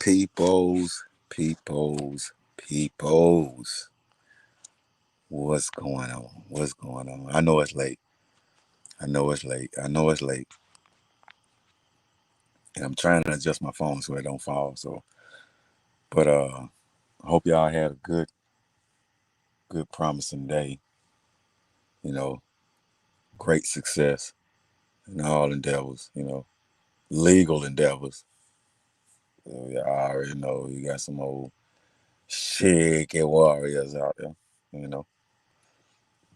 Peoples. What's going on? What's going on? I know it's late. I know it's late. And I'm trying to adjust my phone so it don't fall. But I hope y'all had a good promising day. You know, great success in all endeavors. Legal endeavors. Yeah, I already know you got some old shaky warriors out there. You know,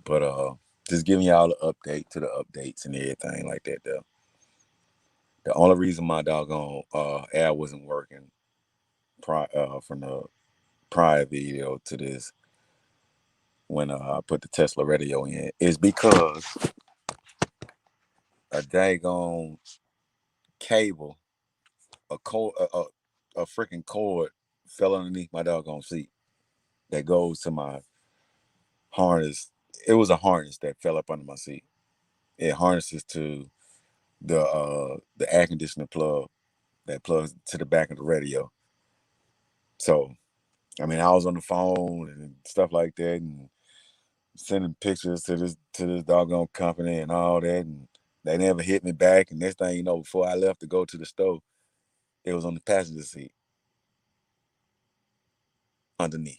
but just giving y'all an update to the updates and everything like that. Though. The only reason my doggone air wasn't working from the prior video to this when I put the Tesla radio in is because a daggone cable, a freaking cord fell underneath my doggone seat that goes to my harness. It was a harness that fell up under my seat. It harnesses to the air conditioner plug that plugs to the back of the radio. So I mean, I was on the phone and stuff like that, and sending pictures to this doggone company and all that, and they never hit me back. And next thing you know, before I left to go to the store, it was on the passenger seat underneath.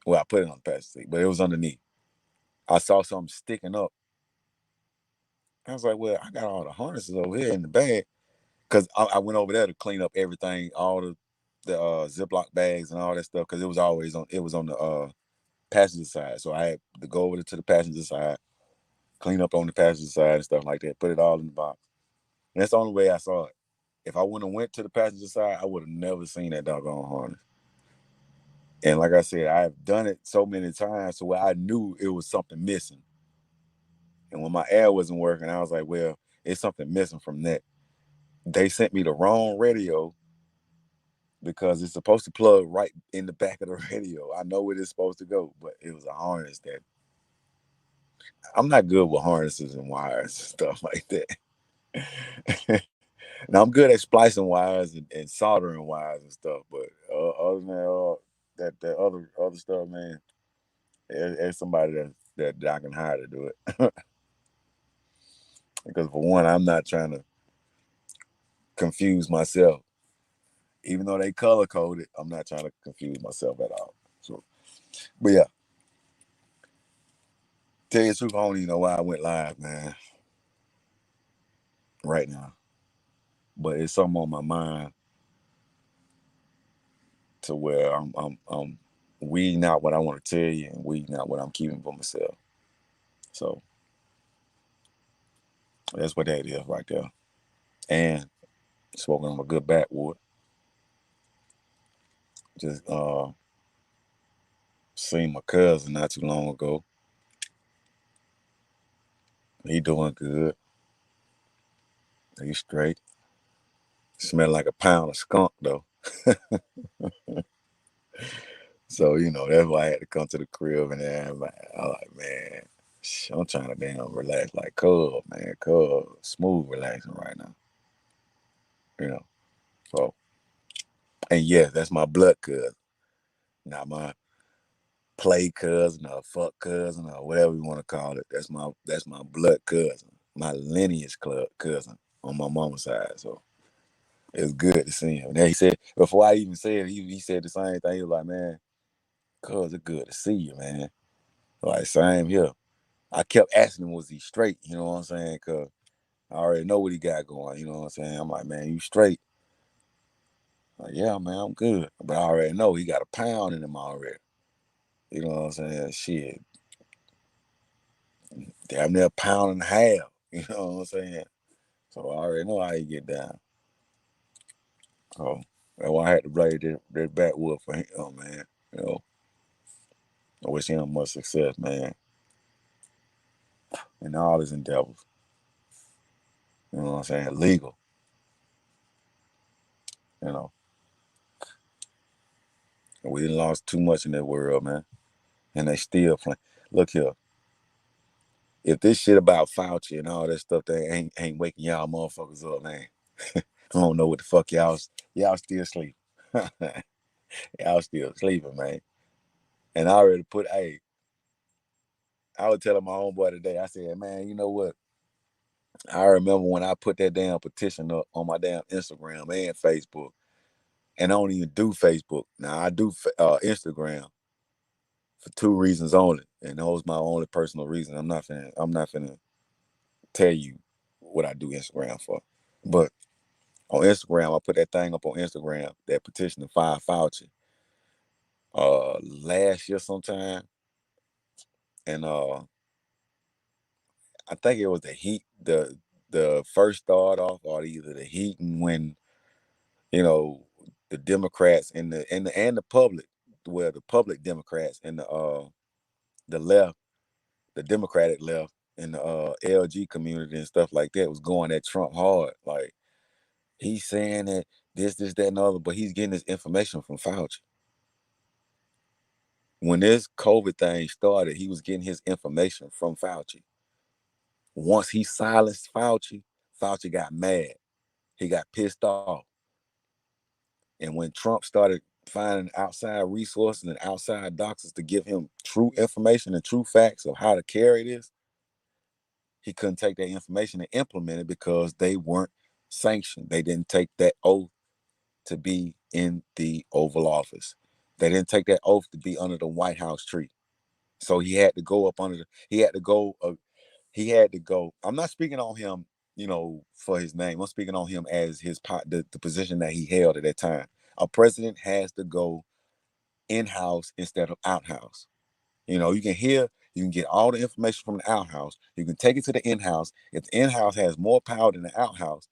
Well, I put it on the passenger seat, but it was underneath. I saw something sticking up. I was like, well, I got all the harnesses over here in the bag because I went over there to clean up everything, all the Ziploc bags and all that stuff because it was on the passenger side. So I had to go over to the passenger side, clean up on the passenger side and stuff like that, put it all in the box. And that's the only way I saw it. If I wouldn't have went to the passenger side, I would have never seen that doggone harness. And like I said, I've done it so many times to where I knew it was something missing. And when my air wasn't working, I was like, well, it's something missing from that. They sent me the wrong radio because it's supposed to plug right in the back of the radio. I know where it's supposed to go, but it was a harness that I'm not good with harnesses and wires and stuff like that. Now I'm good at splicing wires and soldering wires and stuff, but other than that other stuff, man, there's somebody that I can hire to do it. Because for one, I'm not trying to confuse myself. Even though they color coded, I'm not trying to confuse myself at all. So, but yeah, tell you the truth, I don't even know why I went live, man, right now. But it's something on my mind to where I'm weeding out what I want to tell you and weeding out what I'm keeping for myself. So that's what that is right there. And smoking on a good backwood. Just seen my cousin not too long ago. He doing good. He's straight. Smell like a pound of skunk though. So that's why I had to come to the crib and then I'm like, man, I'm trying to damn relax like Cub, man. Cub smooth relaxing right now. You know. So and yeah, that's my blood cousin. Not my play cousin or fuck cousin or whatever you want to call it. That's my blood cousin, my lineage club cousin on my mama's side. So it's good to see him. And then he said before I even said it, he said the same thing. He was like, man, cuz it's good to see you, man. Like same here. I kept asking him, was he straight? You know what I'm saying? Cause I already know what he got going. You know what I'm saying? I'm like, man, you straight? Like, yeah, man, I'm good. But I already know he got a pound in him already. You know what I'm saying? Shit, damn near a pound and a half. You know what I'm saying? So I already know how he get down. So that's why I had to blade that backwood for him, man. You know, I wish him much success, man, in all his endeavors. You know what I'm saying? Legal, you know. We done lost too much in that world, man. And they still playing. Look here. If this shit about Fauci and all that stuff, they ain't waking y'all motherfuckers up, man. I don't know what the fuck y'all still sleeping. Y'all still sleeping, man. And I already put, hey, I was telling my homeboy today, I said, man, you know what? I remember when I put that damn petition up on my damn Instagram and Facebook, and I don't even do Facebook. Now I do Instagram for two reasons only, and those my only personal reason. I'm not finna tell you what I do Instagram for. But on Instagram, I put that thing up on Instagram, that petition to fire Fauci, last year sometime, and I think it was the heat, the first start off, or either the heat, and when you know the Democrats and the public, well, the public Democrats and the left, the Democratic left, and the LG community and stuff like that was going at Trump hard. Like, he's saying that this, that, and the other, but he's getting his information from Fauci. When this COVID thing started, he was getting his information from Fauci. Once he silenced Fauci, Fauci got mad. He got pissed off. And when Trump started finding outside resources and outside doctors to give him true information and true facts of how to carry this, he couldn't take that information and implement it because they weren't sanctioned. They didn't take that oath to be in the Oval Office. They didn't take that oath to be under the White House tree. So he had to go up under he had to go I'm not speaking on him, for his name. I'm speaking on him as the position that he held at that time. A president has to go in-house instead of out-house. You can get all the information from the outhouse. You can take it to the in-house. If the in-house has more power than the outhouse,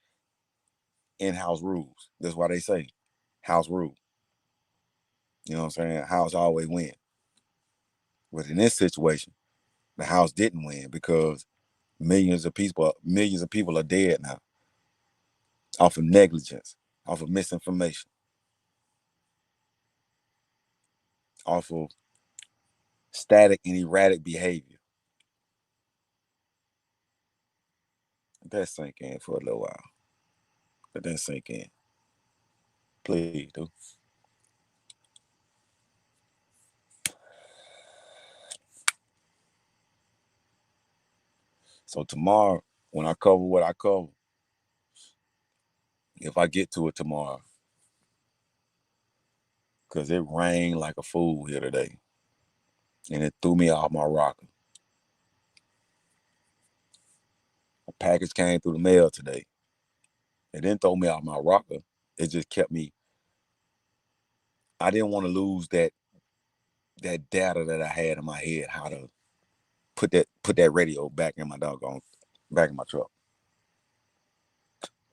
in-house rules. That's why they say house rule. You know what I'm saying? House always win. But in this situation, the house didn't win because millions of people are dead now off of negligence, off of misinformation, off of static and erratic behavior. Let that sink in for a little while. Let that sink in. Please do. So tomorrow, when I cover what I cover, if I get to it tomorrow, because it rained like a fool here today, and it threw me off my rocker. A package came through the mail today. It didn't throw me off my rocker. It just kept me. I didn't want to lose that data that I had in my head, how to put that radio back in my truck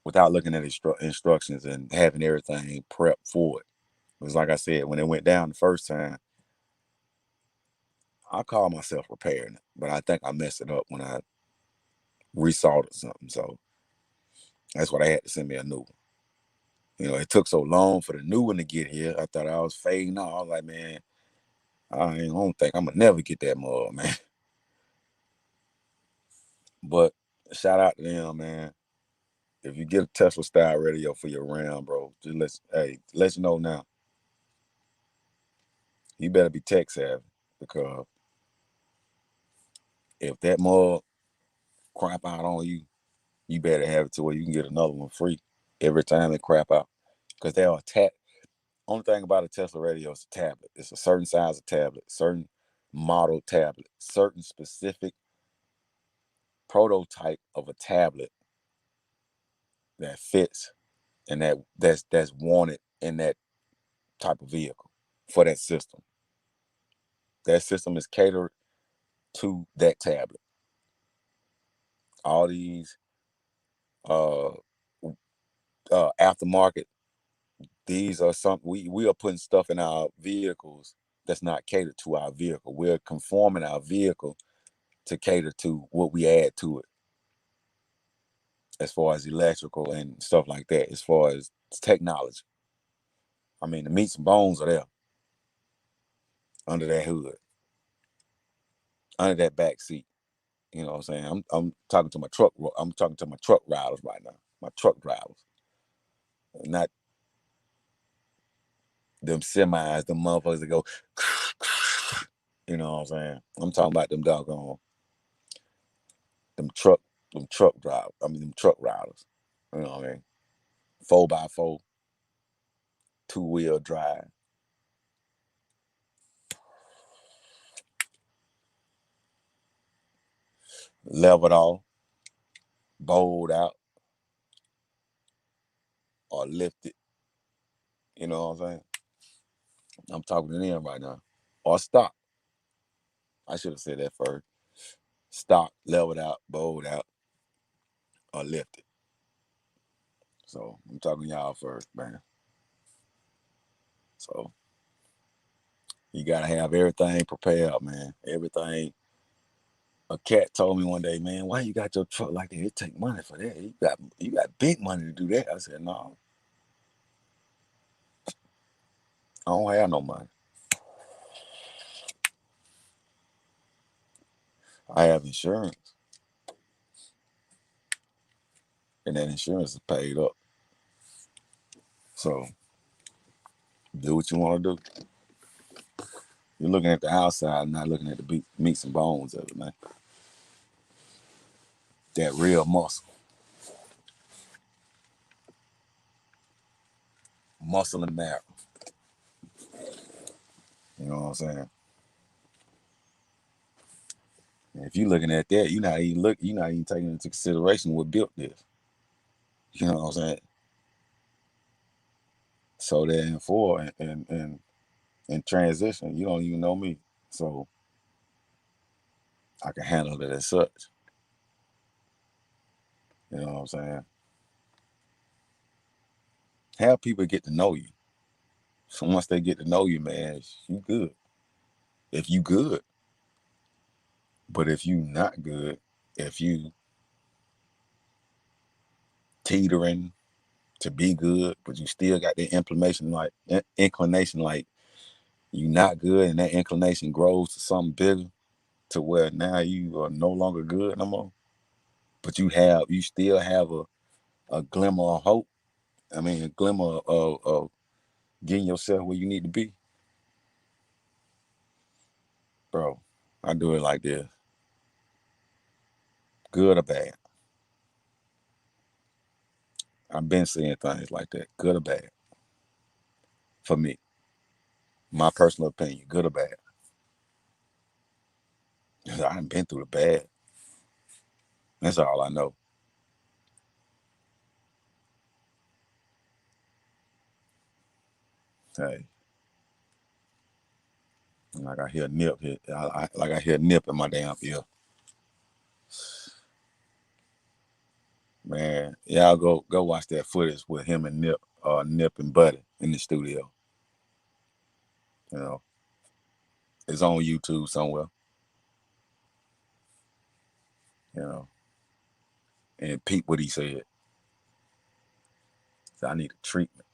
without looking at instructions and having everything prepped for it. It was like I said, when it went down the first time, I called myself repairing it, but I think I messed it up when I resoldered something. So that's why they had to send me a new one. It took so long for the new one to get here. I thought I was fading out. I was like, man, don't think I'm gonna never get that mug, man. But shout out to them, man. If you get a Tesla style radio for your RAM, bro, just let you know now. You better be tech savvy, because if that mug crap out on you, you better have it to where you can get another one free every time it crap out. Because they are only thing about a Tesla radio is a tablet. It's a certain size of tablet, certain model tablet, certain specific prototype of a tablet that fits and that's wanted in that type of vehicle for that system. That system is catered to that tablet. All these uh aftermarket, these are some we are putting stuff in our vehicles that's not catered to our vehicle. We're conforming our vehicle to cater to what we add to it, as far as electrical and stuff like that, as far as technology. I mean, the meats and bones are there under that hood, under that back seat. You know what I'm saying? I'm talking to my truck riders right now, my truck drivers. not them semis, them motherfuckers that go, you know what I'm saying? I'm talking about them doggone, them truck, them truck drive. I mean, them truck riders. You know what I mean? 4x4, 2-wheel drive, leveled off, bowled out, or lifted. You know what I'm saying? I'm talking to them right now. Or stop. I should have said that first. Stop, leveled out, bowled out, or lifted. So I'm talking to y'all first, man. So you gotta have everything prepared, man. Everything. A cat told me one day, man, why you got your truck like that? It take money for that. You got big money to do that. I said, no, I don't have no money. I have insurance, and that insurance is paid up. So do what you want to do. You're looking at the outside, not looking at the meats and bones of it, man. That real muscle and marrow. You know what I'm saying? And if you're looking at that, you're not even taking into consideration what built this. You know what I'm saying? So that in four and transition, you don't even know me. So I can handle it as such. You know what I'm saying? Have people get to know you. So once they get to know you, man, you good. If you good. But if you not good, if you teetering to be good, but you still got that inclination like you not good, and that inclination grows to something bigger to where now you are no longer good no more. But you still have a glimmer of hope. I mean, a glimmer of getting yourself where you need to be. Bro, I do it like this. Good or bad. I've been seeing things like that. Good or bad. For me. My personal opinion. Good or bad. I haven't been through the bad. That's all I know. Hey. Like I hear nip here. Like I hear nip in my damn ear. Man, y'all go watch that footage with him and Nip and Buddy in the studio. You know, it's on YouTube somewhere. You know, and peep what he said. So I need a treatment,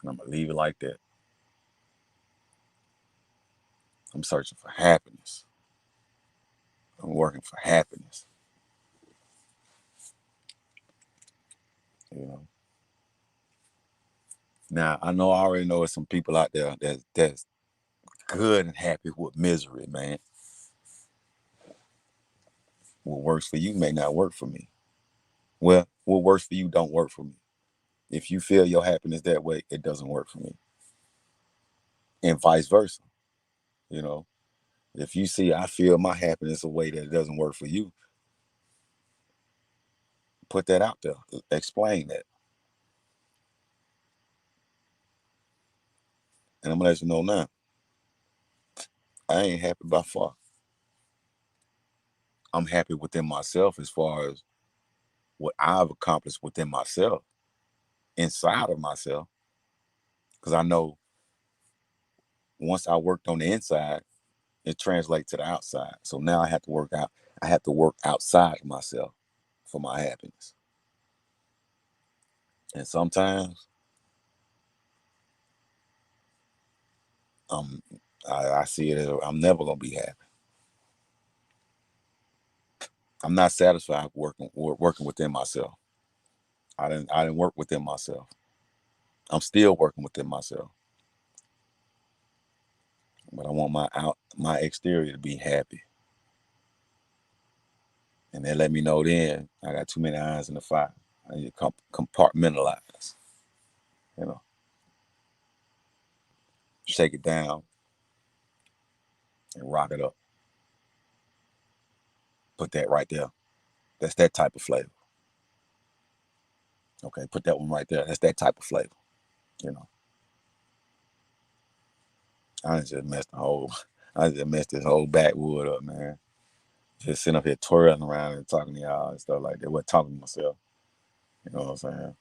and I'm gonna leave it like that. I'm searching for happiness. I'm working for happiness. You know. Now I know I already know there's some people out there that's good and happy with misery, man. What works for you may not work for me. Well, what works for you don't work for me. If you feel your happiness that way, it doesn't work for me. And vice versa. You know, if you see I feel my happiness a way that it doesn't work for you, put that out there. Explain that. And I'm gonna let you know now. I ain't happy by far. I'm happy within myself as far as what I've accomplished within myself, inside of myself. Because I know once I worked on the inside, it translates to the outside. So now I have to work out. I have to work outside myself for my happiness. And sometimes um, I see it as I'm never gonna be happy. I'm not satisfied working within myself. I didn't work within myself. I'm still working within myself. But I want my exterior to be happy. And they let me know then I got too many irons in the fire. I need to compartmentalize, you know, shake it down and rock it up. Put that right there. That's that type of flavor. Okay, put that one right there. That's that type of flavor. You know, I just messed the whole, I just messed this whole backwood up, man. Just sitting up here twirling around and talking to y'all and stuff like that. What talking to myself. You know what I'm saying?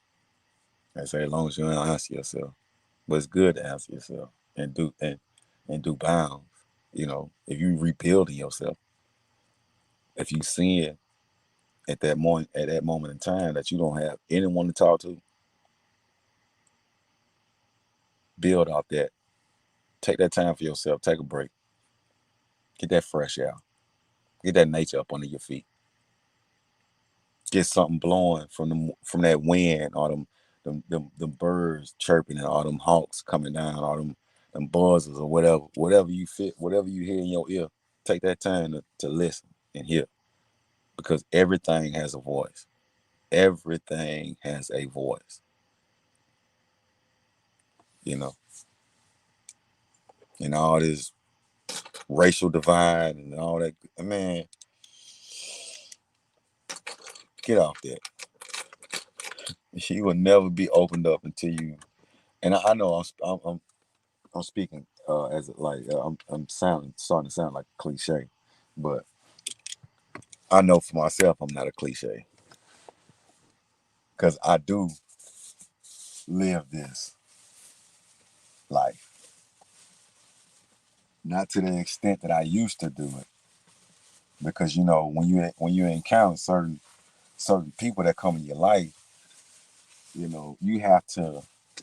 They say as long as you don't answer yourself, but it's good to answer yourself and do bounds. You know, if you rebuilding yourself, if you seeing at that moment in time that you don't have anyone to talk to, build off that. Take that time for yourself. Take a break. Get that fresh air. Get that nature up under your feet. Get something blowing from that wind, or them birds chirping, and all them hawks coming down, all them buzzers or whatever you fit, whatever you hear in your ear. Take that time to listen and hear, because everything has a voice. Everything has a voice. You know, and all this racial divide and all that. Man, get off that. You will never be opened up until you. And I know I'm speaking as like I'm starting to sound like a cliche, but I know for myself I'm not a cliche, because I do live this life, not to the extent that I used to do it, because you know when you encounter certain people that come in your life, you know you have to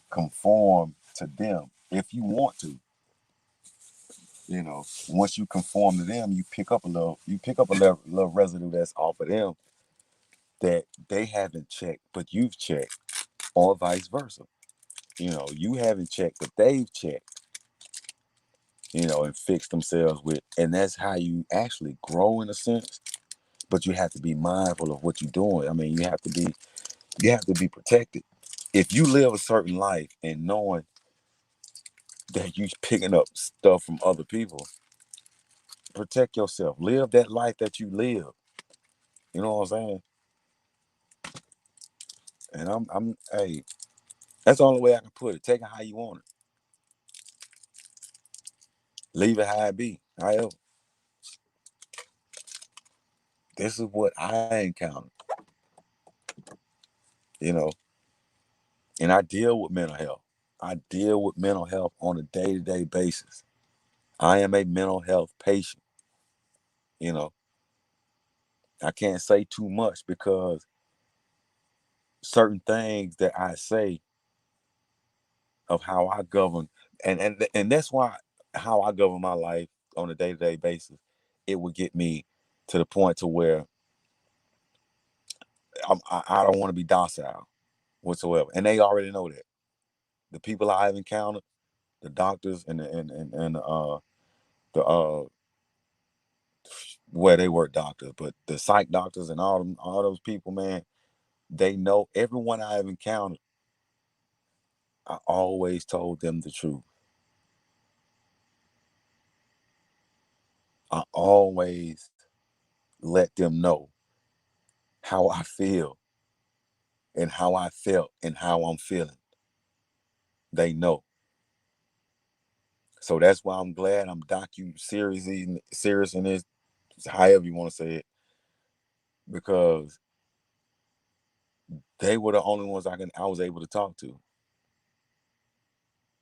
conform to them if you want to. You know, once you conform to them, you pick up a little residue that's off of them that they haven't checked, but you've checked, or vice versa. You know, you haven't checked, but they've checked, you know, and fixed themselves with, and that's how you actually grow in a sense. But you have to be mindful of what you're doing. I mean, you have to be protected. If you live a certain life and knowing that you're picking up stuff from other people, protect yourself. Live that life that you live. You know what I'm saying? And hey, that's the only way I can put it. Take it how you want it. Leave it how it be. However, this is what I encounter, you know, and I deal with mental health. I deal with mental health on a day-to-day basis. I am a mental health patient, you know. I can't say too much because certain things that I say of how I govern, and that's why how I govern my life on a day-to-day basis, it would get me to the point to where I don't want to be docile whatsoever, and they already know that. The people I've encountered, the doctors and the where they were doctors, but the psych doctors and all those people, man, they know everyone I've encountered. I always told them the truth. I always let them know how I feel and how I felt and how I'm feeling. They know. So that's why I'm glad I'm serious in this, however you want to say it, because they were the only ones I was able to talk to.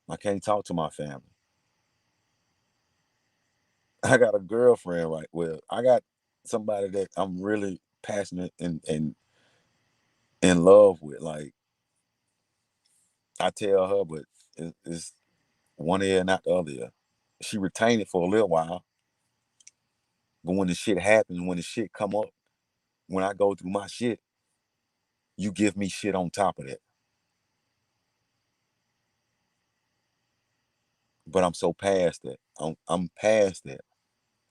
I can't talk to my family. I got a girlfriend, right? Well, I got somebody that I'm really passionate and in love with. Like, I tell her, but it's one ear, not the other ear. She retained it for a little while, but when the shit happens, when the shit come up, when I go through my shit, you give me shit on top of that. But I'm so past that. I'm past that.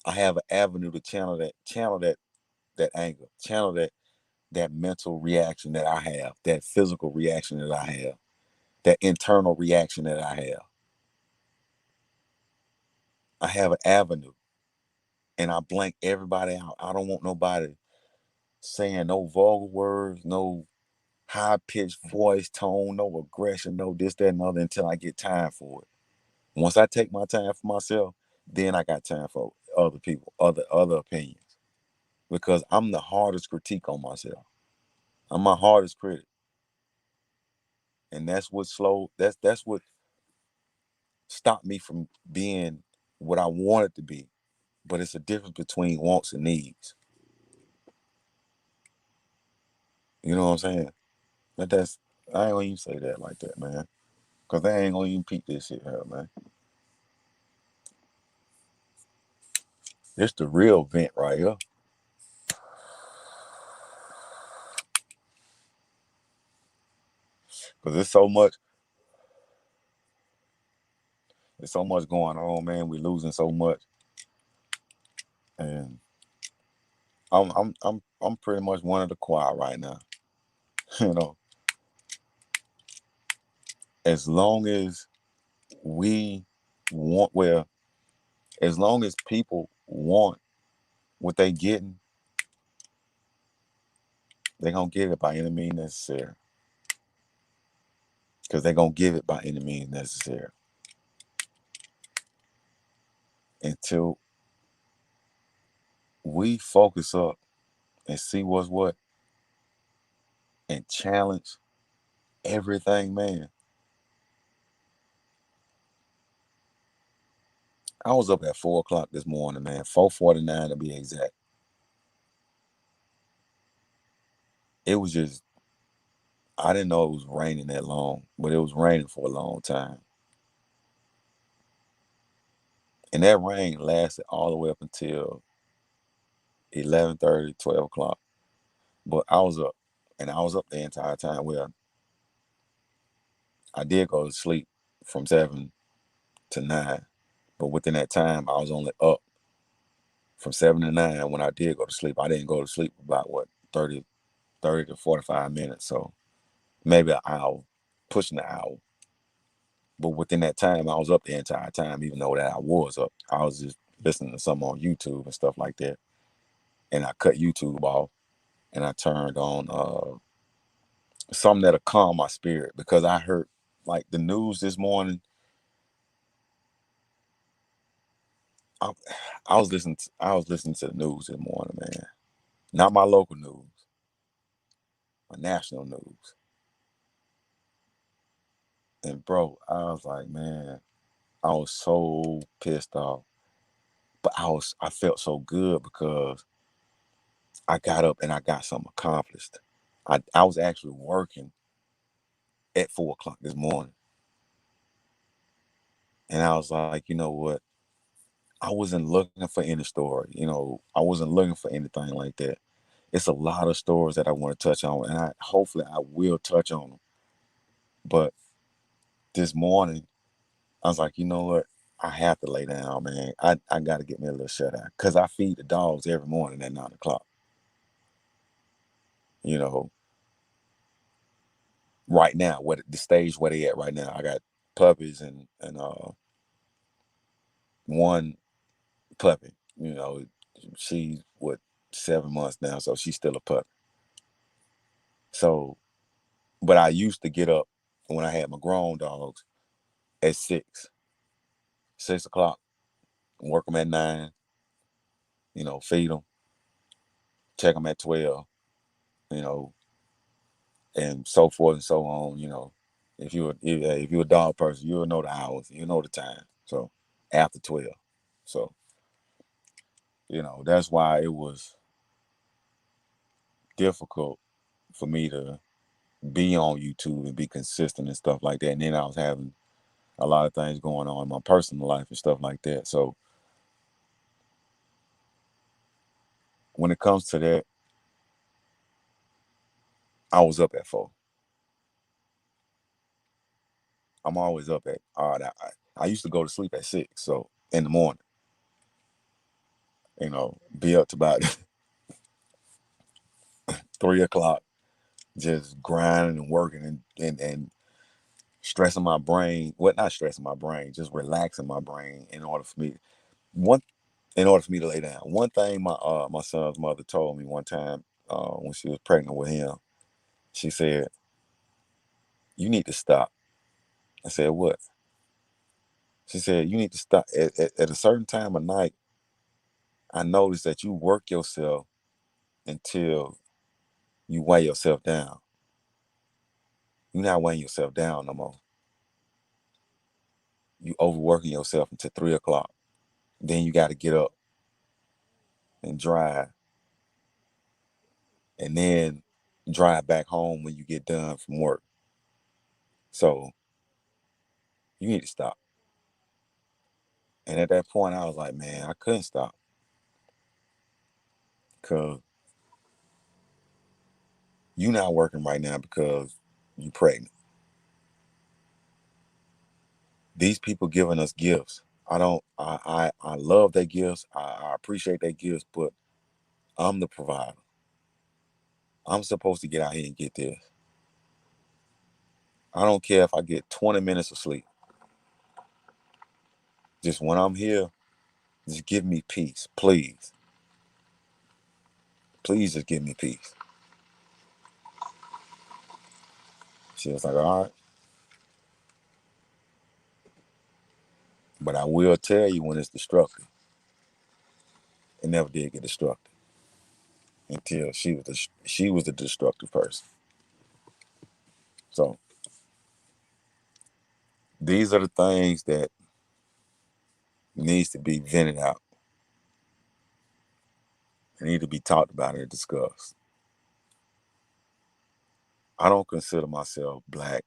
I have an avenue to channel that anger, channel that mental reaction that I have, that physical reaction that I have, that internal reaction that I have. I have an avenue, and I blank everybody out. I don't want nobody saying no vulgar words, no high pitched voice tone, no aggression, no this, that, and other until I get time for it. Once I take my time for myself, then I got time for other people, other opinions. Because I'm the hardest critique on myself. I'm my hardest critic. And that's what stopped me from being what I wanted to be. But it's a difference between wants and needs. You know what I'm saying? But I ain't gonna even say that like that, man. Cause they ain't gonna even peep this shit out, man. It's the real vent right here. Cause there's so much going on, man. We losing so much. And I'm pretty much one of the choir right now. You know, as long as we want well, as long as people want what they getting, they gonna get it by any means necessary. Cause they gonna give it by any means necessary. Until we focus up and see what's what and challenge everything, man. I was up at 4 o'clock this morning, man. 4:49 to be exact. It was just I didn't know it was raining that long, but it was raining for a long time. And that rain lasted all the way up until 11:30, 12 o'clock. But I was up, and I was up the entire time. Well, I did go to sleep from 7 to 9, but within that time, I was only up from 7 to 9. When I did go to sleep, I didn't go to sleep about what 30 to 45 minutes, so maybe an hour, pushing an hour. But within that time, I was up the entire time, even though that I was up. I was just listening to some on YouTube and stuff like that. And I cut YouTube off and I turned on something that'll calm my spirit because I heard like the news this morning. I, I was listening to the news this morning, man. Not my local news, my national news. And bro, I was like, man, I was so pissed off. But I felt so good because I got up and I got something accomplished. I was actually working at 4 o'clock this morning. And I was like, you know what? I wasn't looking for any story. I wasn't looking for anything like that. It's a lot of stories that I want to touch on, and hopefully I will touch on them. But this morning, I was like, you know what? I have to lay down, man. I got to get me a little shut eye because I feed the dogs every morning at 9 o'clock. You know, right now, what the stage where they at right now? I got puppies and one puppy. She's what 7 months now, so she's still a puppy. So, but I used to get up when I had my grown dogs at 6 o'clock, work them at 9. Feed them, check them at 12. You know, and so forth and so on. If you're a dog person, you'll know the hours, you know the time. So after 12. So that's why it was difficult for me to be on YouTube and be consistent and stuff like that. And then I was having a lot of things going on in my personal life and stuff like that. So when it comes to that, I was up at 4. I'm always up at I used to go to sleep at 6, so in the morning, be up to about 3 o'clock, just grinding and working and stressing my brain. What Not stressing my brain, just relaxing my brain one in order for me to lay down. One thing my son's mother told me one time when she was pregnant with him, she said, "You need to stop." I said, "What?" She said, "You need to stop at a certain time of night. I noticed that you work yourself until you weigh yourself down. You're not weighing yourself down no more. You overworking yourself until 3 o'clock. Then you got to get up and drive, and then drive back home when you get done from work. So you need to stop." And at that point, I was like, man, I couldn't stop because you not working right now because you pregnant. These people giving us gifts. I don't. I love their gifts. I appreciate their gifts, but I'm the provider. I'm supposed to get out here and get this. I don't care if I get 20 minutes of sleep. Just when I'm here, just give me peace, please. Please just give me peace. She was like, all right, but I will tell you when it's destructive. It never did get destructive until she was the destructive person. So these are the things that needs to be vented out. They need to be talked about and discussed. I don't consider myself black,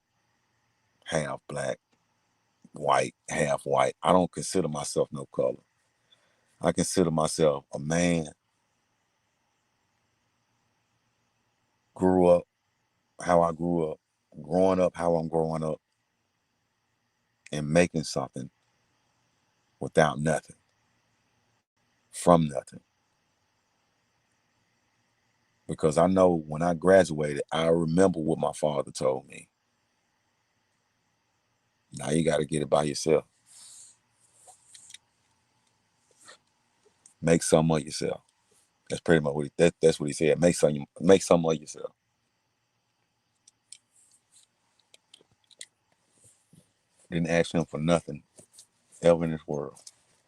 white, half white. I don't consider myself no color. I consider myself a man, grew up how I grew up, growing up how I'm growing up, and making something without nothing, from nothing. Because I know when I graduated, I remember what my father told me. Now you got to get it by yourself. Make some of yourself. That's pretty much that's what he said. Make some of yourself. Didn't ask him for nothing ever in this world.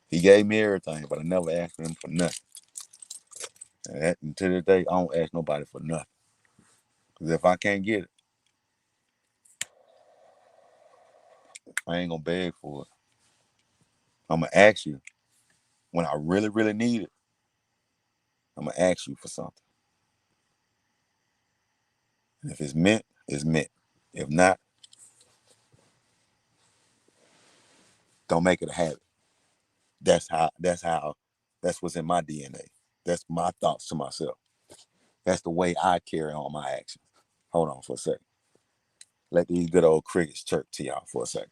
He gave me everything, but I never asked him for nothing. And to this day, I don't ask nobody for nothing. Because if I can't get it, I ain't gonna beg for it. I'm gonna ask you when I really, really need it. I'm gonna ask you for something. And if it's meant, it's meant. If not, don't make it a habit. That's how. That's how. That's what's in my DNA. That's my thoughts to myself. That's the way I carry on my actions. Hold on for a second. Let these good old crickets chirp to y'all for a second.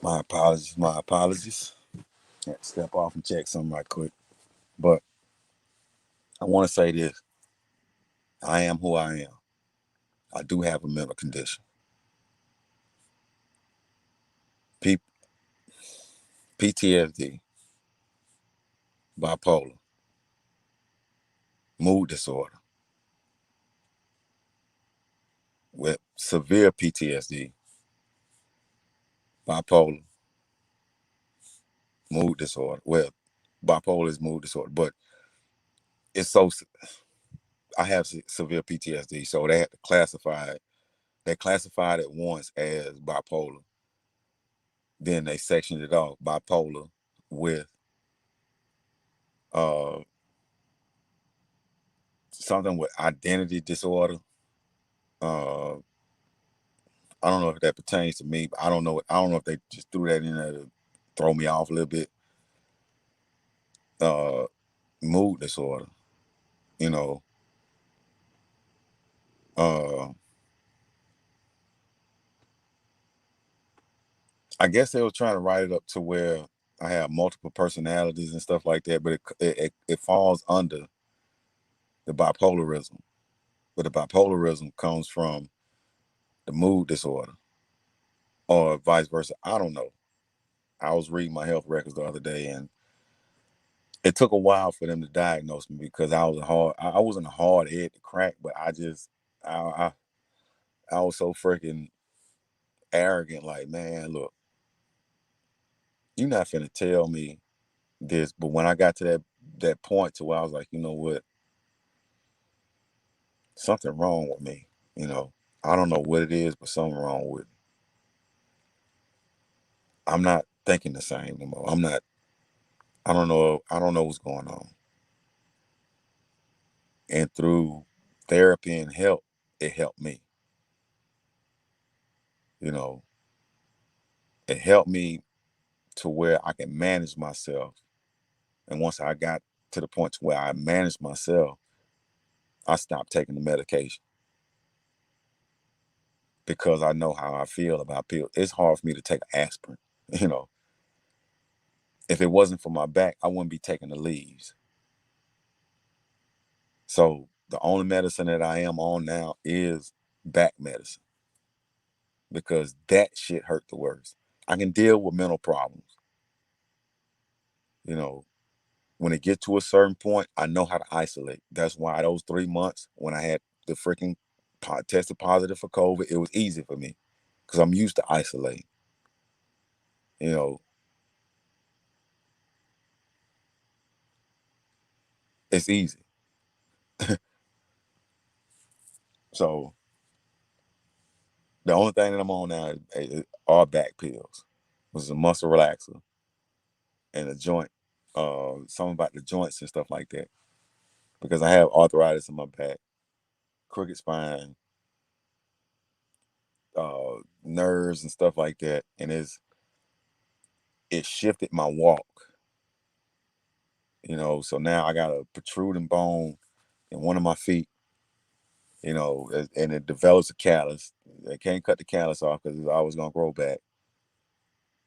My apologies. My apologies. Had to step off and check something right quick. But I want to say this: I am who I am. I do have a mental condition. P- PTSD, bipolar, mood disorder, with severe PTSD, bipolar, mood disorder. Well, bipolar is mood disorder, but it's so I have severe PTSD, so they had to classify it. They classified it once as bipolar, then they sectioned it off bipolar with uh something with identity disorder. Uh, I don't know if that pertains to me, but I don't know. I don't know if they just threw that in there to throw me off a little bit. Uh, Mood disorder, you know. Uh, I guess they were trying to write it up to where I have multiple personalities and stuff like that, but it falls under the bipolarism. But the bipolarism comes from the mood disorder, or vice versa. I don't know. I was reading my health records the other day, and it took a while for them to diagnose me because I wasn't a hard head to crack, but I, I, I was so freaking arrogant. Like, man, look, you're not finna tell me this. But when I got to that point to where I was like, you know what, something wrong with me. You know, I don't know what it is, but something wrong with me. I'm not thinking the same anymore. I'm not. I don't know. I don't know what's going on. And through therapy and help, it helped me. You know, it helped me to where I can manage myself. And once I got to the point to where I managed myself, I stopped taking the medication because I know how I feel about pills. It's hard for me to take aspirin. You know, if it wasn't for my back, I wouldn't be taking the leaves. So the only medicine that I am on now is back medicine because that shit hurt the worst. I can deal with mental problems. You know, when it gets to a certain point, I know how to isolate. That's why those 3 months when I had the freaking tested positive for COVID, it was easy for me because I'm used to isolating. You know, it's easy. So the only thing that I'm on now are back pills, which is a muscle relaxer and a joint, something about the joints and stuff like that. Because I have arthritis in my back, crooked spine, nerves and stuff like that, and it shifted my walk. You know, so now I got a protruding bone in one of my feet. You know, and it develops a callus. They can't cut the callus off because it's always gonna grow back.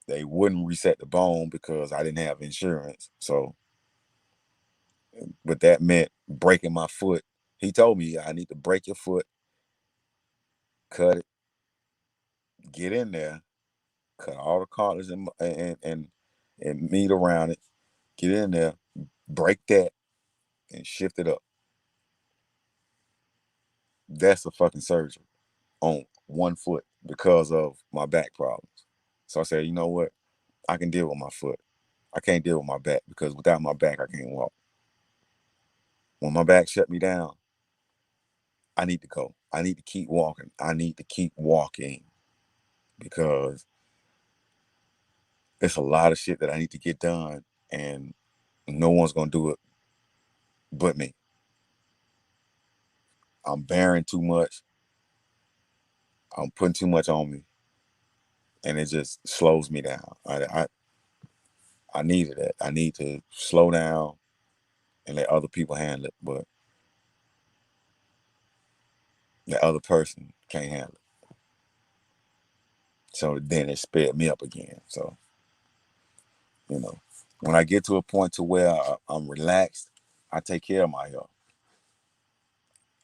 They wouldn't reset the bone because I didn't have insurance. So, but that meant breaking my foot. He told me I need to break your foot, cut it, get in there, cut all the cartilage and meat around it, get in there, break that, and shift it up. That's a fucking surgery on one foot because of my back problems. So I said, you know what? I can deal with my foot. I can't deal with my back because without my back, I can't walk. When my back shut me down, I need to go. I need to keep walking. I need to keep walking because it's a lot of shit that I need to get done, and no one's gonna do it but me. I'm bearing too much. I'm putting too much on me, and it just slows me down. I needed that. I need to slow down and let other people handle it, but the other person can't handle it. So then it sped me up again. So, you know, when I get to a point to where I'm relaxed, I take care of my health.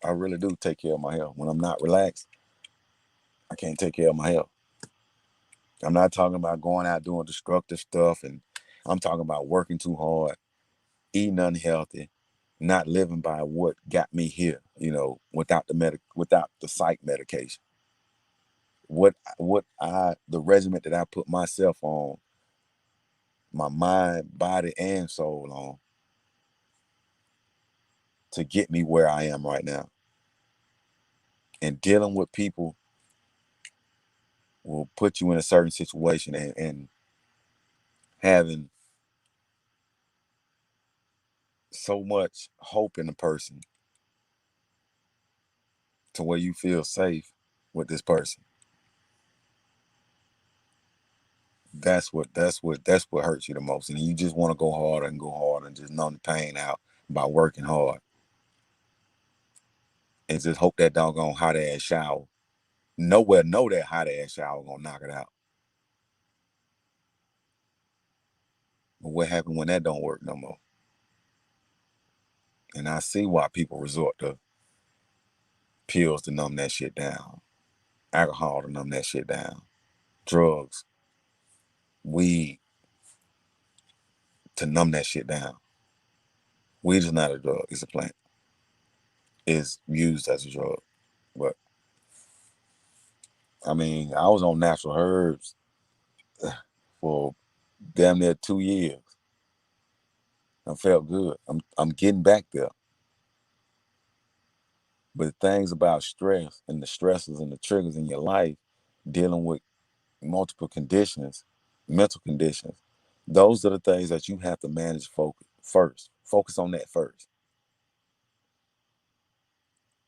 I really do take care of my health. When I'm not relaxed, I can't take care of my health. I'm not talking about going out doing destructive stuff, and I'm talking about working too hard, eating unhealthy, not living by what got me here, without without the psych medication. The regimen that I put myself on, my mind, body, and soul on, to get me where I am right now. And dealing with people will put you in a certain situation, and having so much hope in a person to where you feel safe with this person. That's what hurts you the most. And you just want to go harder and go harder and just numb the pain out by working hard. And just hope that doggone hot ass shower. Nowhere know that hot ass shower gonna knock it out. But what happened when that don't work no more? And I see why people resort to pills to numb that shit down, alcohol to numb that shit down, drugs, weed to numb that shit down. Weed is not a drug, it's a plant. It's used as a drug. But I mean, I was on natural herbs for damn near 2 years. I felt good. I'm getting back there. But the things about stress and the stresses and the triggers in your life, dealing with multiple conditions, mental conditions, those are the things that you have to manage first. Focus on that first.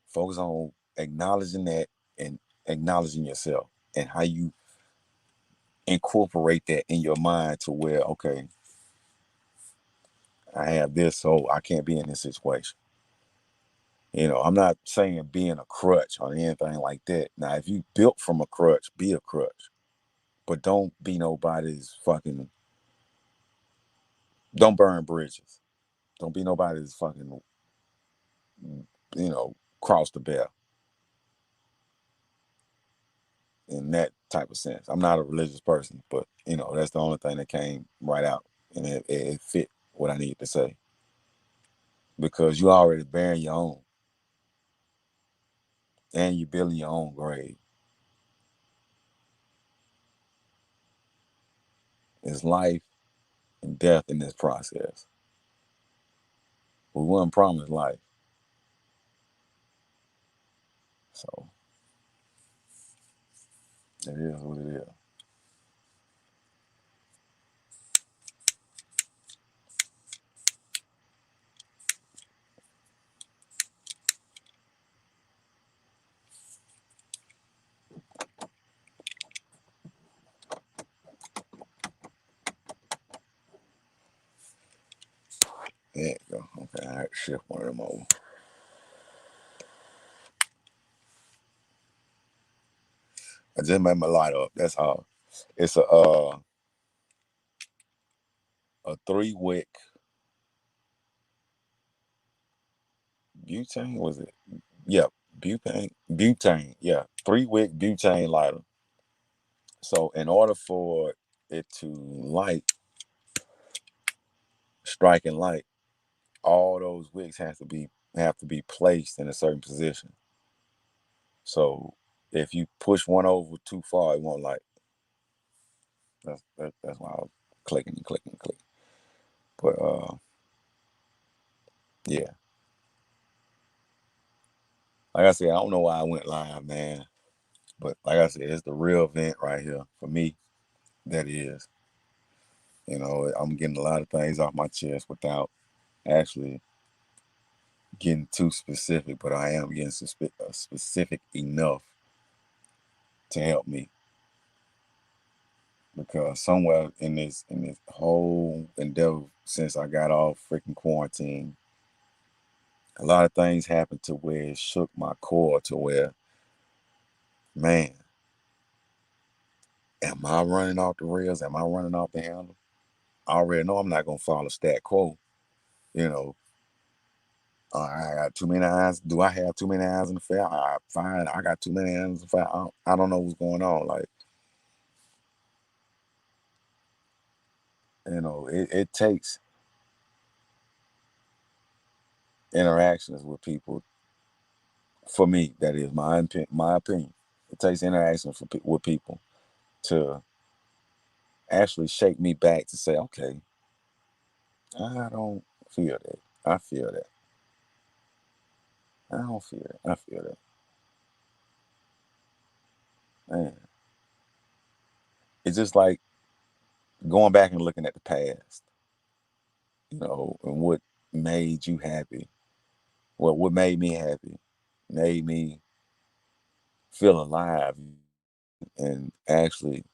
Focus on acknowledging that and acknowledging yourself and how you incorporate that in your mind to where, okay, I have this, so I can't be in this situation. I'm not saying being a crutch or anything like that. Now, if you built from a crutch, be a crutch. But don't be nobody's fucking, don't burn bridges. Don't be nobody's fucking, cross the bear in that type of sense. I'm not a religious person, but, that's the only thing that came right out. And it fit what I need to say. Because you already bearing your own. And you building your own grave. It's life and death in this process. We weren't promised life. So it is what it is. There you go. Okay, I had to shift one of them over. I just made my light up. That's all. It's a 3-wick butane. Was it? Yeah, butane. Yeah, 3-wick butane lighter. So in order for it to strike and light, all those wicks have to be placed in a certain position. So if you push one over too far, it won't light. That's why I was clicking and clicking and clicking. But yeah, like I said, I don't know why I went live, man. But like I said, it's the real event right here for me. That is, I'm getting a lot of things off my chest without actually getting too specific, but I am getting specific enough to help me. Because somewhere in this whole endeavor since I got off freaking quarantine, a lot of things happened to where it shook my core to where, man, Am I running off the rails? Am I running off the handle? I already know I'm not gonna follow stat quo. You know, I got too many eyes. Do I have too many eyes in the fire? Fine, I got too many eyes in the fire. I don't know what's going on. Like, it takes interactions with people. For me, that is my opinion. It takes interactions with people to actually shake me back to say, okay, I don't feel that. I feel that. I don't feel that. I feel that. Man, it's just like going back and looking at the past, and what made you happy. What made me happy, made me feel alive and actually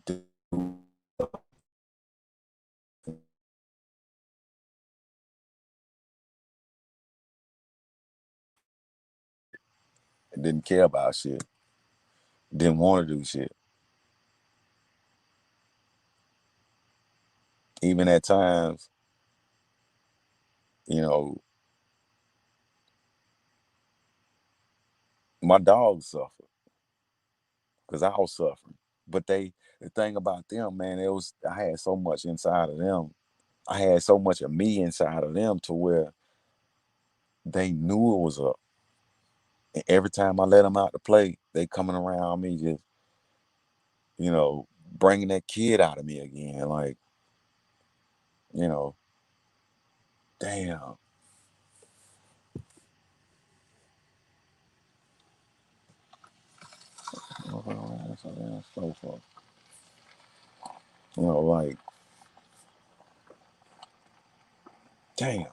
do, didn't care about shit, didn't want to do shit. Even at times, you know, my dogs suffered because I was suffering. But the thing about them, man, I had so much inside of them. I had so much of me inside of them to where they knew it was up. And every time I let them out to play, they coming around me just, bringing that kid out of me again. Like, you know, damn. Like, damn,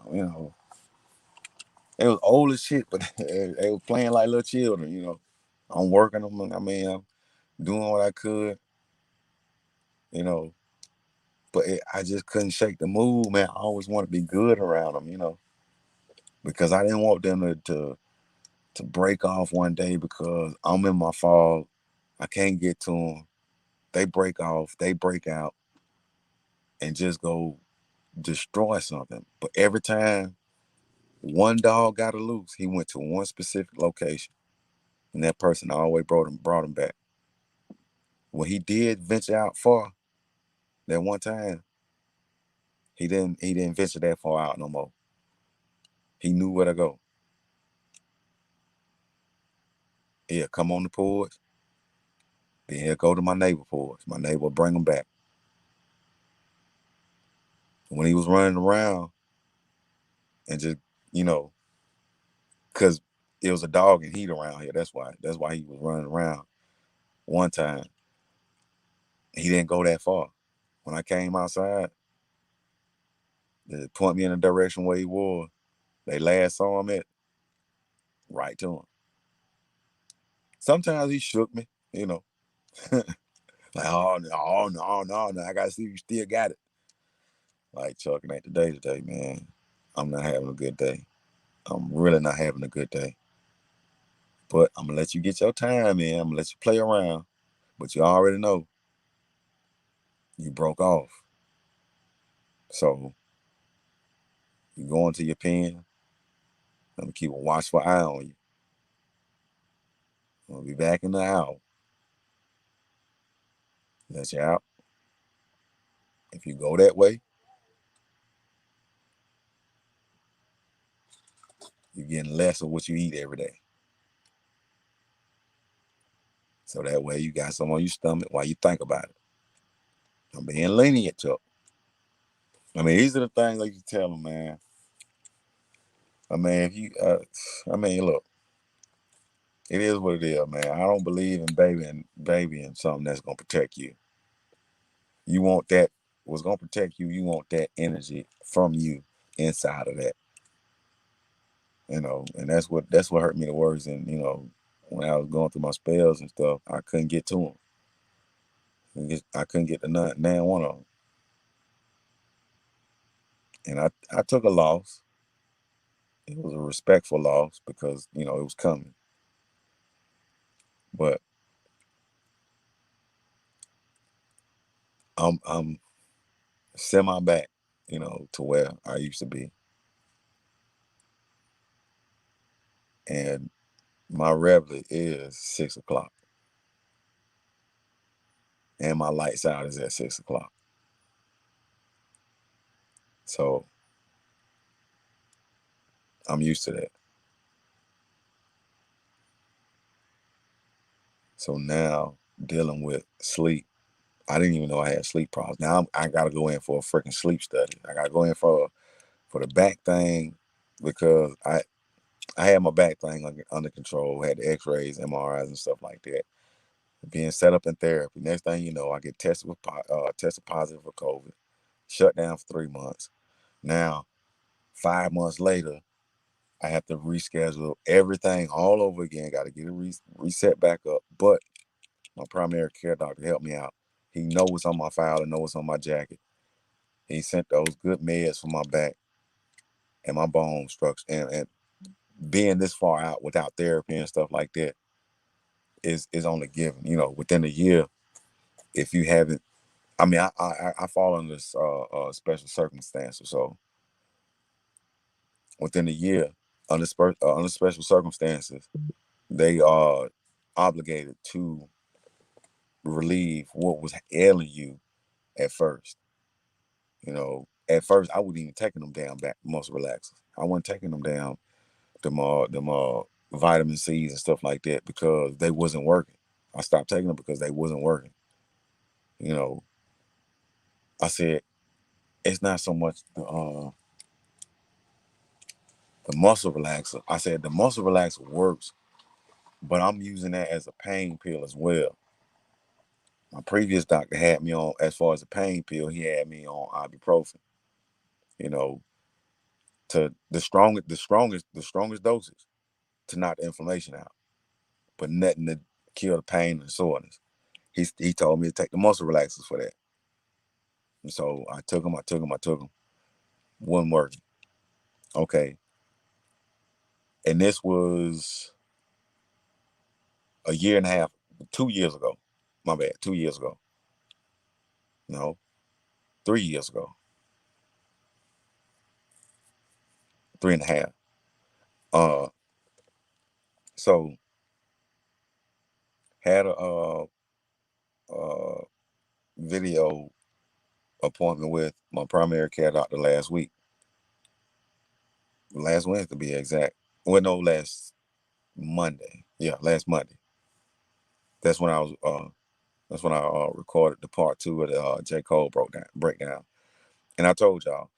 they was old as shit, but they was playing like little children. I'm working them. I mean, I'm doing what I could, you know, but I just couldn't shake the mood, man. I always want to be good around them, because I didn't want them to break off one day because I'm in my fall. I can't get to them. They break off, they break out, and just go destroy something. But every time one dog got a loose, he went to one specific location, and that person always brought him back. When he did venture out far, that one time, he didn't venture that far out no more. He knew where to go. He'll come on the porch, then he'll go to my neighbor porch. My neighbor will bring him back. When he was running around and just, you know, because it was a dog and heat around here. That's why. That's why he was running around. One time, he didn't go that far. When I came outside, they point me in the direction where he was. They last saw him at, right to him. Sometimes he shook me, you know, like, oh no, oh no, no, no, I gotta see if you still got it. Like, Chuck, it ain't today, man. I'm not having a good day. I'm really not having a good day. But I'm gonna let you get your time in. I'm gonna let you play around. But you already know you broke off. So you go into your pen. I'm gonna keep a watchful eye on you. I'm gonna be back in the hour. Let you out. If you go that way, you're getting less of what you eat every day. So that way you got some on your stomach while you think about it. I'm being lenient, Chuck. I mean, these are the things like you tell them, man. I mean, if you, look, it is what it is, man. I don't believe in baby and something that's gonna protect you. You want that. What's gonna protect you? You want that energy from you inside of that. And that's what hurt me the worst. And when I was going through my spells and stuff, I couldn't get to them. I couldn't get to none one of them. And I took a loss. It was a respectful loss because it was coming. But I'm semi back, to where I used to be. And my regular is 6 o'clock. And my lights out is at 6 o'clock. So I'm used to that. So now dealing with sleep, I didn't even know I had sleep problems. Now I got to go in for a freaking sleep study. I got to go in for the back thing because I had my back thing under control. Had the X-rays, MRIs, and stuff like that. Being set up in therapy. Next thing you know, I get tested positive for COVID. Shut down for 3 months. Now 5 months later, I have to reschedule everything all over again. Got to get it reset back up. But my primary care doctor helped me out. He know what's on my file and know what's on my jacket. He sent those good meds for my back and my bone structure. And being this far out without therapy and stuff like that is only given. Within a year, if you haven't, I mean, I fall under this special circumstances. So within a year, under special circumstances, they are obligated to relieve what was ailing you at first. At first I wasn't even taking them down back muscle relaxers. I wasn't taking them down them vitamin C's and stuff like that because they wasn't working. I stopped taking them because they wasn't working. You know, I said it's not so much the muscle relaxer. I said the muscle relaxer works, but I'm using that as a pain pill as well. My previous doctor had me on, as far as a pain pill, he had me on ibuprofen. You know, to the strongest doses to knock the inflammation out, but nothing to kill the pain and soreness. He told me to take the muscle relaxers for that. And so I took them, I took them, I took them. Wasn't working. Okay. And this was a year and a half, 2 years ago. My bad, 2 years ago. No, 3 years ago. 3.5. Uh, so had a video appointment with my primary care doctor last week. Last Wednesday to be exact. Well, no, last Monday. Yeah, last Monday. That's when I was. That's when I recorded the part 2 of the J. Cole breakdown. And I told y'all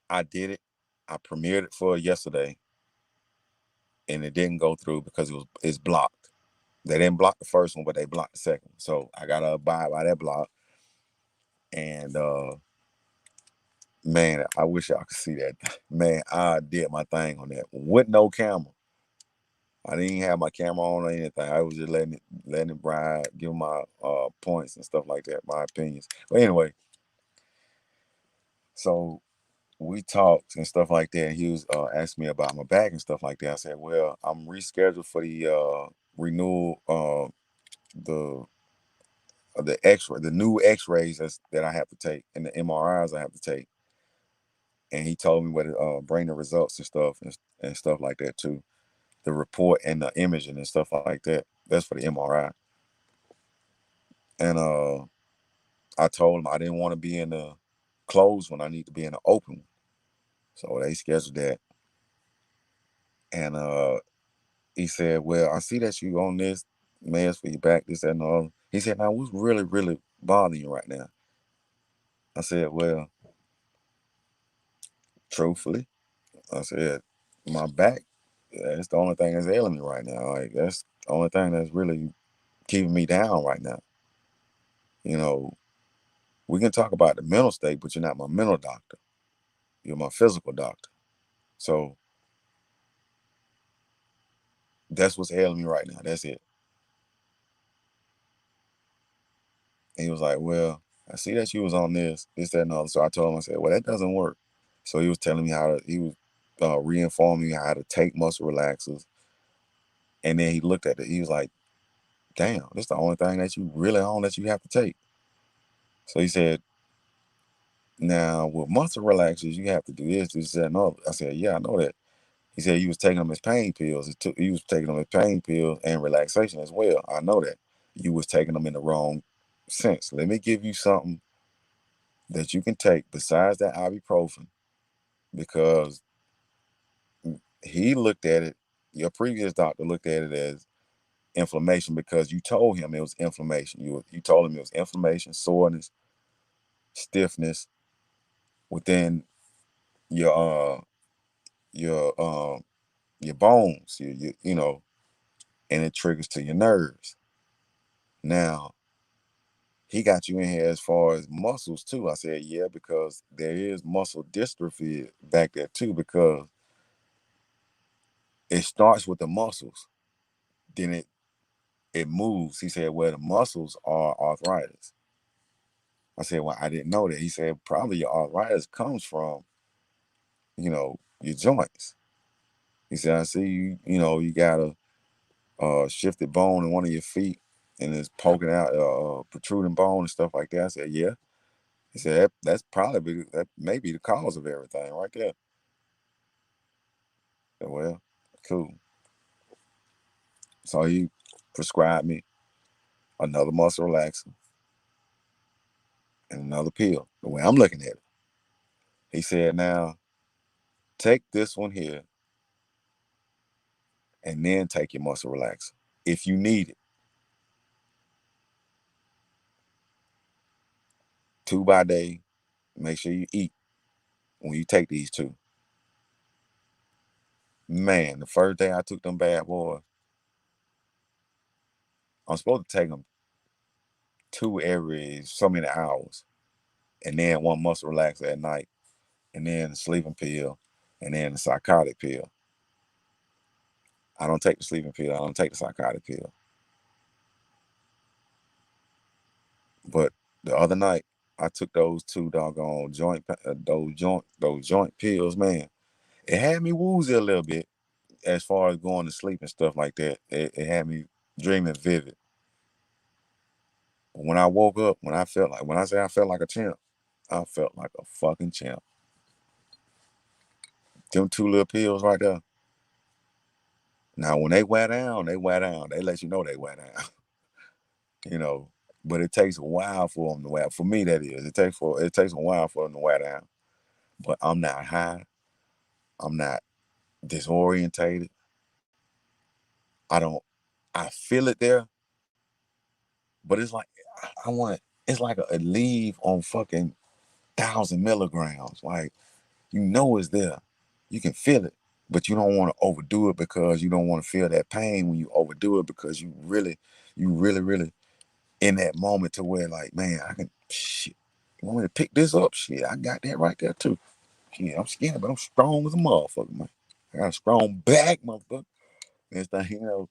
I did it. I premiered it for yesterday, and it didn't go through because it's blocked. They didn't block the first one, but they blocked the second. So I gotta abide by that block. And man, I wish y'all could see that. Man, I did my thing on that with no camera. I didn't have my camera on or anything. I was just letting it ride, giving my points and stuff like that, my opinions. But anyway, so we talked and stuff like that. And he was asking me about my back and stuff like that. I said, well, I'm rescheduled for the renewal, the X-ray, the new X-rays that I have to take, and the MRIs I have to take. And he told me what bring the results and stuff and stuff like that too. The report and the imaging and stuff like that. That's for the MRI. And I told him I didn't want to be in the closed one. I need to be in the open one. So they scheduled that. And he said, well, I see that you on this meds for your back, this, that, and the other. He said, now what's really, really bothering you right now? I said, well, truthfully, I said, my back, that's the only thing that's ailing me right now. Like, that's the only thing that's really keeping me down right now. You know, we can talk about the mental state, but you're not my mental doctor. You're my physical doctor. So that's what's ailing me right now. That's it. And he was like, well, I see that you was on this, that, and the other. So I told him, I said, well, that doesn't work. So he was telling me he was re-informing me how to take muscle relaxers. And then he looked at it. He was like, damn, this is the only thing that you really on that you have to take. So he said, now with muscle relaxers, you have to do this, that, and other. I said, yeah, I know that. He said he was taking them as pain pills. He was taking them as pain pills and relaxation as well. I know that. You was taking them in the wrong sense. Let me give you something that you can take besides that ibuprofen, because he looked at it, your previous doctor looked at it as inflammation, because you told him it was inflammation. You told him it was inflammation, soreness, stiffness within your your your bones, you know, and it triggers to your nerves. Now, he got you in here as far as muscles too. I said, yeah, because there is muscle dystrophy back there too, because it starts with the muscles, then it moves. He said, well, the muscles are arthritis. I said, well, I didn't know that. He said, probably your arthritis comes from, your joints. He said, I see you got a shifted bone in one of your feet and it's poking out, protruding bone and stuff like that. I said, yeah. He said, that's probably, that may be the cause of everything right there. I said, well, cool. So he prescribed me another muscle relaxer and another pill, the way I'm looking at it. He said, now take this one here and then take your muscle relaxer if you need it. 2 by day. Make sure you eat when you take these two. Man, the first day I took them bad boys, I'm supposed to take them 2 every so many hours, and then one muscle relaxer at night, and then the sleeping pill, and then the psychotic pill. I don't take the sleeping pill. I don't take the psychotic pill. But the other night, I took those 2 doggone those joint pills. Man, it had me woozy a little bit as far as going to sleep and stuff like that. It had me dreaming vivid. But when I woke up, when I say I felt like a champ, I felt like a fucking champ. Them 2 little pills right there. Now, when they wear down, they wear down. They let you know they wear down. you know, but it takes a while for them to wear. For me, that is. It takes a while for them to wear down. But I'm not high. I'm not disorientated. I don't. I feel it there, but it's like I want. It's like a leave on fucking 1,000 milligrams. Like it's there. You can feel it, but you don't want to overdo it, because you don't want to feel that pain when you overdo it, because you really in that moment to where, like, man, I can shit. You want me to pick this up? Shit, I got that right there too. Shit, I'm skinny, but I'm strong as a motherfucker, man. I got a strong back, motherfucker. Next thing you know,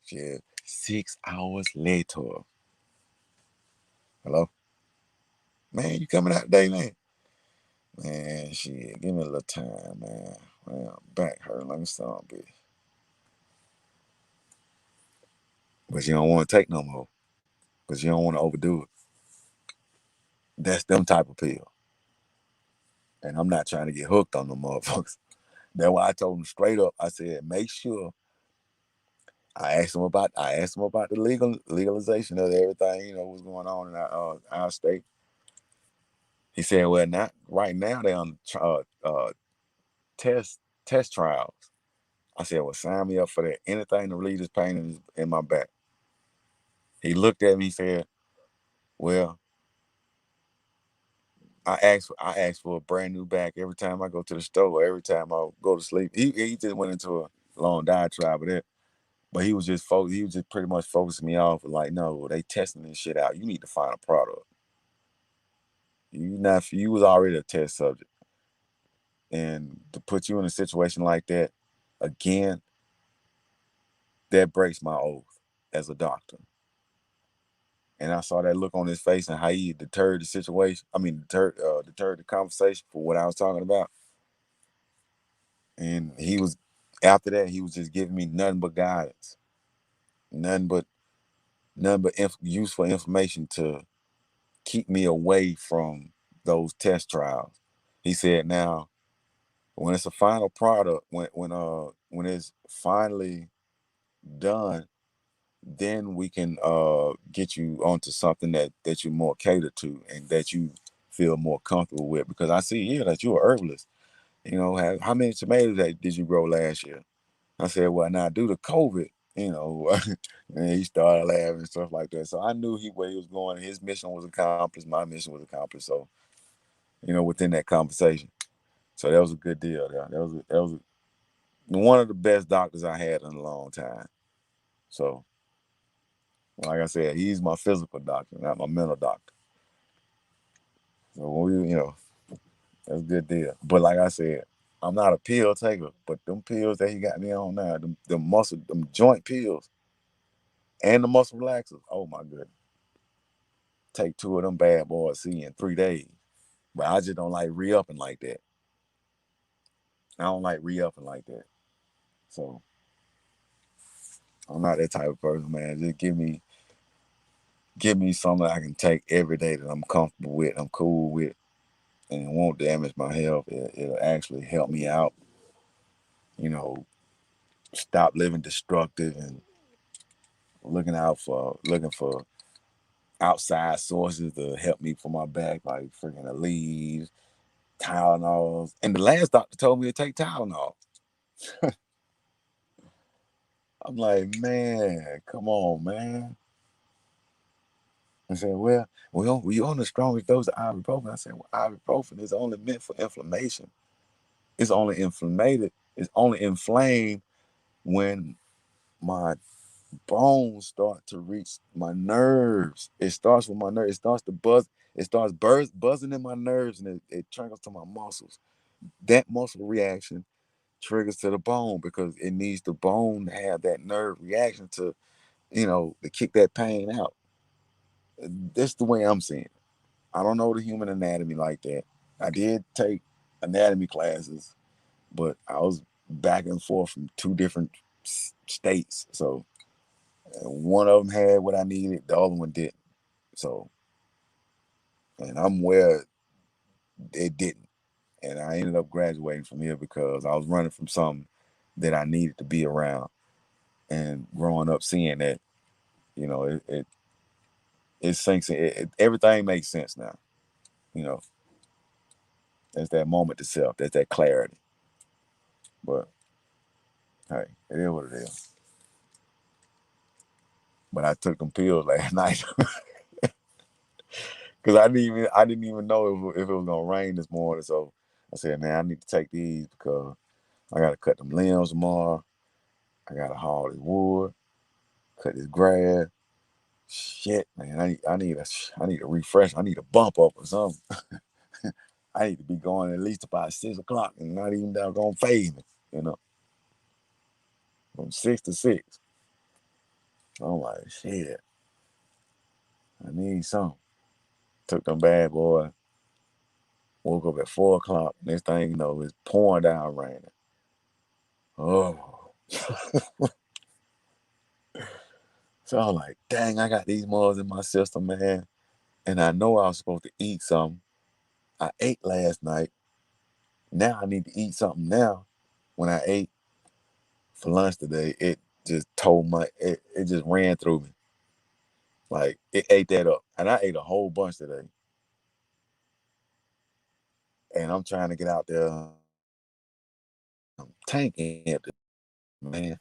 shit, 6 hours later. Hello? Man, you coming out today, man? Man, shit, give me a little time, man. Man, back hurt like a son, bitch. But you don't want to take no more, because you don't want to overdo it. That's them type of pill. And I'm not trying to get hooked on them motherfuckers. That's why I told them straight up. I said, make sure. I asked him about the legalization of everything, what's going on in our state. He said, well, not right now, they're on test test trials. I said, well, sign me up for that. Anything to relieve this pain in my back. He looked at me, he said, well, I asked for a brand new back every time I go to the store, every time I go to sleep. He just went into a long diatribe with it. But he was just pretty much focusing me off, like, no, they testing this shit out. You need to find a product. You was already a test subject. And to put you in a situation like that, again, that breaks my oath as a doctor. And I saw that look on his face and how he deterred the situation. I mean, deterred the conversation for what I was talking about. And after that, he was just giving me nothing but guidance, nothing but useful information to keep me away from those test trials. He said, now when it's a final product, when it's finally done, then we can get you onto something that you more cater to and that you feel more comfortable with. Because I see here that you're a herbalist. You know, how many tomatoes did you grow last year? I said, well, now due to COVID, you know, and he started laughing and stuff like that. So I knew where he was going. His mission was accomplished. My mission was accomplished. So, you know, within that conversation. So that was a good deal. That was one of the best doctors I had in a long time. So, like I said, he's my physical doctor, not my mental doctor. So when that's a good deal. But like I said, I'm not a pill taker, but them pills that he got me on now, them joint pills and the muscle relaxers. Oh my goodness. Take 2 of them bad boys, see, in 3 days. But I just don't like re-upping like that. I don't like re-upping like that. So I'm not that type of person, man. Just give me something I can take every day that I'm comfortable with, I'm cool with, and it won't damage my health. It'll actually help me out, you know, stop living destructive and looking for outside sources to help me for my back, like freaking Aleve, Tylenols. And the last doctor told me to take Tylenol. I'm like, man, come on, man. I said, well, we on the strongest dose of ibuprofen. I said, well, ibuprofen is only meant for inflammation. It's only inflamed. It's only inflamed when my bones start to reach my nerves. It starts with my nerves. It starts to buzz. It starts buzzing in my nerves, and it trickles to my muscles. That muscle reaction triggers to the bone because it needs the bone to have that nerve reaction to, to kick that pain out. That's the way I'm seeing it. I don't know the human anatomy like that. I did take anatomy classes, but I was back and forth from 2 different states. So one of them had what I needed, the other one didn't. So, and I'm where it didn't. And I ended up graduating from here because I was running from something that I needed to be around. And growing up seeing that, it sinks in. Everything makes sense now. You know, there's that moment to self. There's that clarity. But hey, it is what it is. But I took them pills last night because I didn't even know if it was gonna rain this morning. So I said, man, I need to take these because I gotta cut them limbs tomorrow. I gotta haul this wood, cut this grass. Shit, man, I need a refresh. I need a bump up or something. I need to be going at least about 6 o'clock and not even gonna fade me, from 6 to 6. I'm like, shit, I need something. Took them bad boy. Woke up at 4 o'clock. Next thing you know, it's pouring down raining. Oh. So I'm like, dang, I got these moles in my system, man. And I know I was supposed to eat something. I ate last night. Now I need to eat something now. When I ate for lunch today, it just it just ran through me. Like it ate that up. And I ate a whole bunch today. And I'm trying to get out there tank empty, man.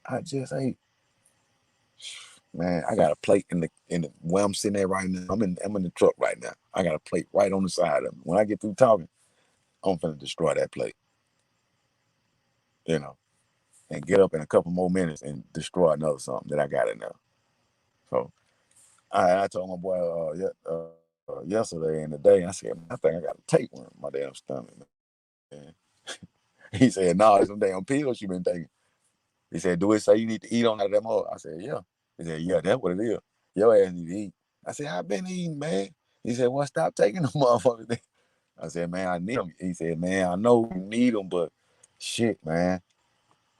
I just ate. Man, I got a plate in the where I'm sitting at right now. I'm in the truck right now. I got a plate right on the side of me. When I get through talking, I'm finna destroy that plate, and get up in a couple more minutes and destroy another something that I got in there. So I told my boy yesterday and today, I said, I think I got to take one in my damn stomach, man. He said, no, it's some damn pills you been taking. He said, do it say you need to eat on that more? I said, yeah. He said, yeah, that's what it is. Your ass need to eat. I said, I've been eating, man. He said, well, stop taking the motherfuckers. I said, man, I need them. He said, man, I know you need them, but shit, man.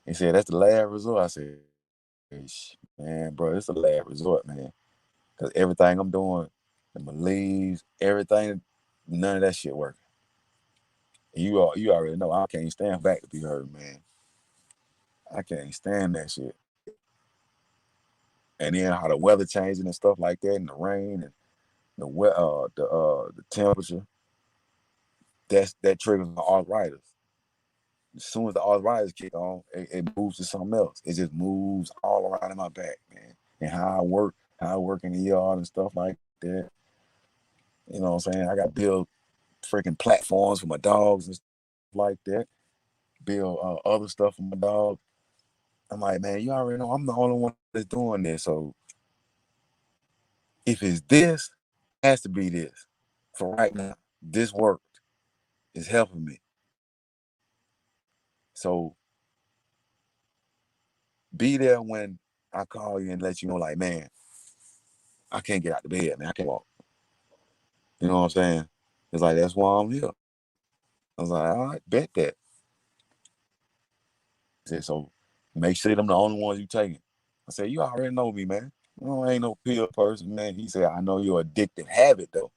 He said, that's the last resort. I said, man, bro, it's a last resort, man. Because everything I'm doing my leaves, everything, none of that shit working. You already know I can't stand back to be heard, man. I can't stand that shit. And then how the weather changing and stuff like that, and the rain and the temperature, that triggers my arthritis. As soon as the arthritis kick on, it moves to something else. It just moves all around in my back, man. And how I work in the yard and stuff like that. You know what I'm saying? I got to build freaking platforms for my dogs and stuff like that. Build other stuff for my dog. I'm like, man, you already know I'm the only one that's doing this. So if it's this, it has to be this. For right now, this worked. It's helping me. So be there when I call you and let you know, like, man, I can't get out the bed, man. I can't walk. You know what I'm saying? It's like, that's why I'm here. I was like, all right, bet that. He said, so make sure them the only ones you taking. I said, you already know me, man. I ain't no pill person, man. He said, I know your addictive habit, though.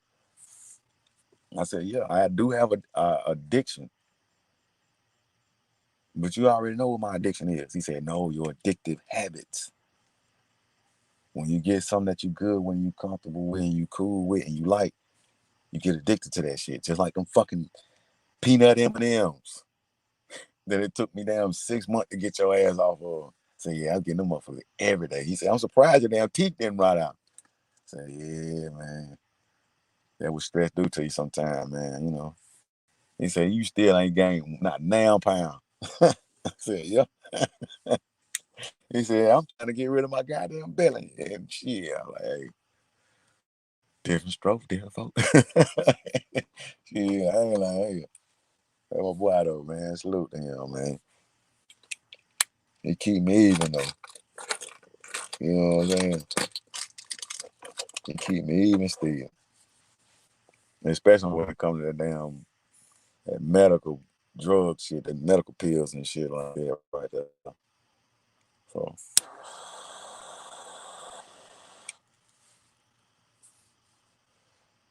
I said, yeah, I do have a addiction. But you already know what my addiction is. He said, no, your addictive habits. When you get something that you good, when you comfortable with, and you cool with, and you like, you get addicted to that shit. Just like them fucking peanut M&Ms. Then it took me damn 6 months to get your ass off of. So yeah, I'm getting them motherfuckers every day. He said, I'm surprised your damn teeth didn't rot out. I said, yeah, man. That was stress due to you sometime, man, you know. He said, you still ain't gained not now pound. I said, yeah. He said, I'm trying to get rid of my goddamn belly. And shit, I'm like, hey, different stroke, different folks. Yeah, I ain't like, hey, that's my boy though, man. Salute to him, man. He keep me even though. You know what I'm saying? He keep me even still. Especially when it comes to that medical drug shit, the medical pills and shit like that right there. So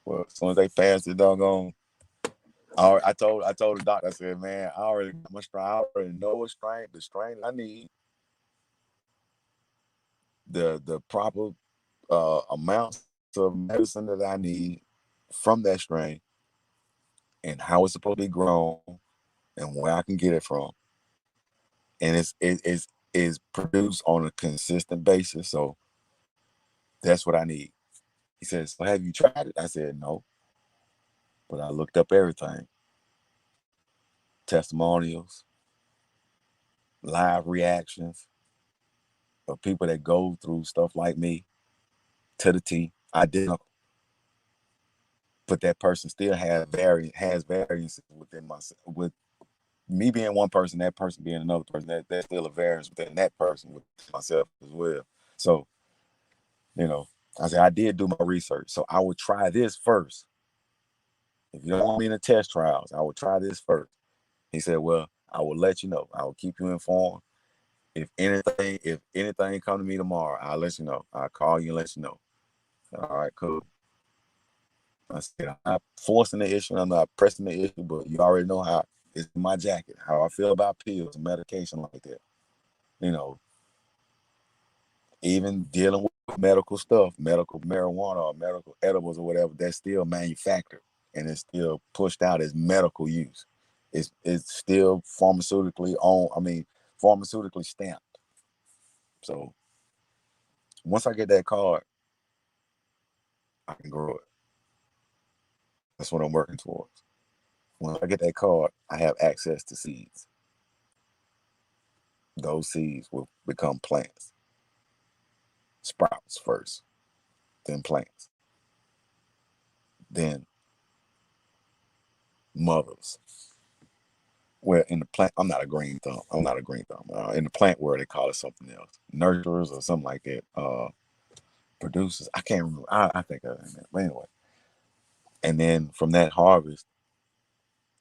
well, as soon as they pass the doggone, I told the doctor, I said, man, I already got my strain. I already know what strain, the strain I need, the proper amounts of medicine that I need from that strain, and how it's supposed to be grown, and where I can get it from, and it's is produced on a consistent basis. So that's what I need. He says, well, have you tried it? I said, no, but I looked up everything, testimonials, live reactions of people that go through stuff like me to the T, identical. But that person still has variances within myself. With me being one person, that person being another person, there's still a variance within that person with myself as well. So, you know, I said I did do my research. So I would try this first. If you don't want me in the test trials, I will try this first. He said, well, I will let you know. I will keep you informed. If anything come to me tomorrow, I'll let you know. I'll call you and let you know. All right, cool. I said, I'm not forcing the issue, I'm not pressing the issue, but you already know how it's in my jacket, how I feel about pills and medication like that. You know, even dealing with medical stuff, medical marijuana or medical edibles or whatever, that's still manufactured and it's still pushed out as medical use. It's still pharmaceutically stamped. So once I get that card, I can grow it. That's what I'm working towards. When I get that card, I have access to seeds. Those seeds will become plants, sprouts first, then plants, then mothers. Where in the plant, I'm not a green thumb. I'm not a green thumb. In the plant world, they call it something else, nurturers or something like that. Producers, I can't remember. I think of it, but anyway. And then from that harvest,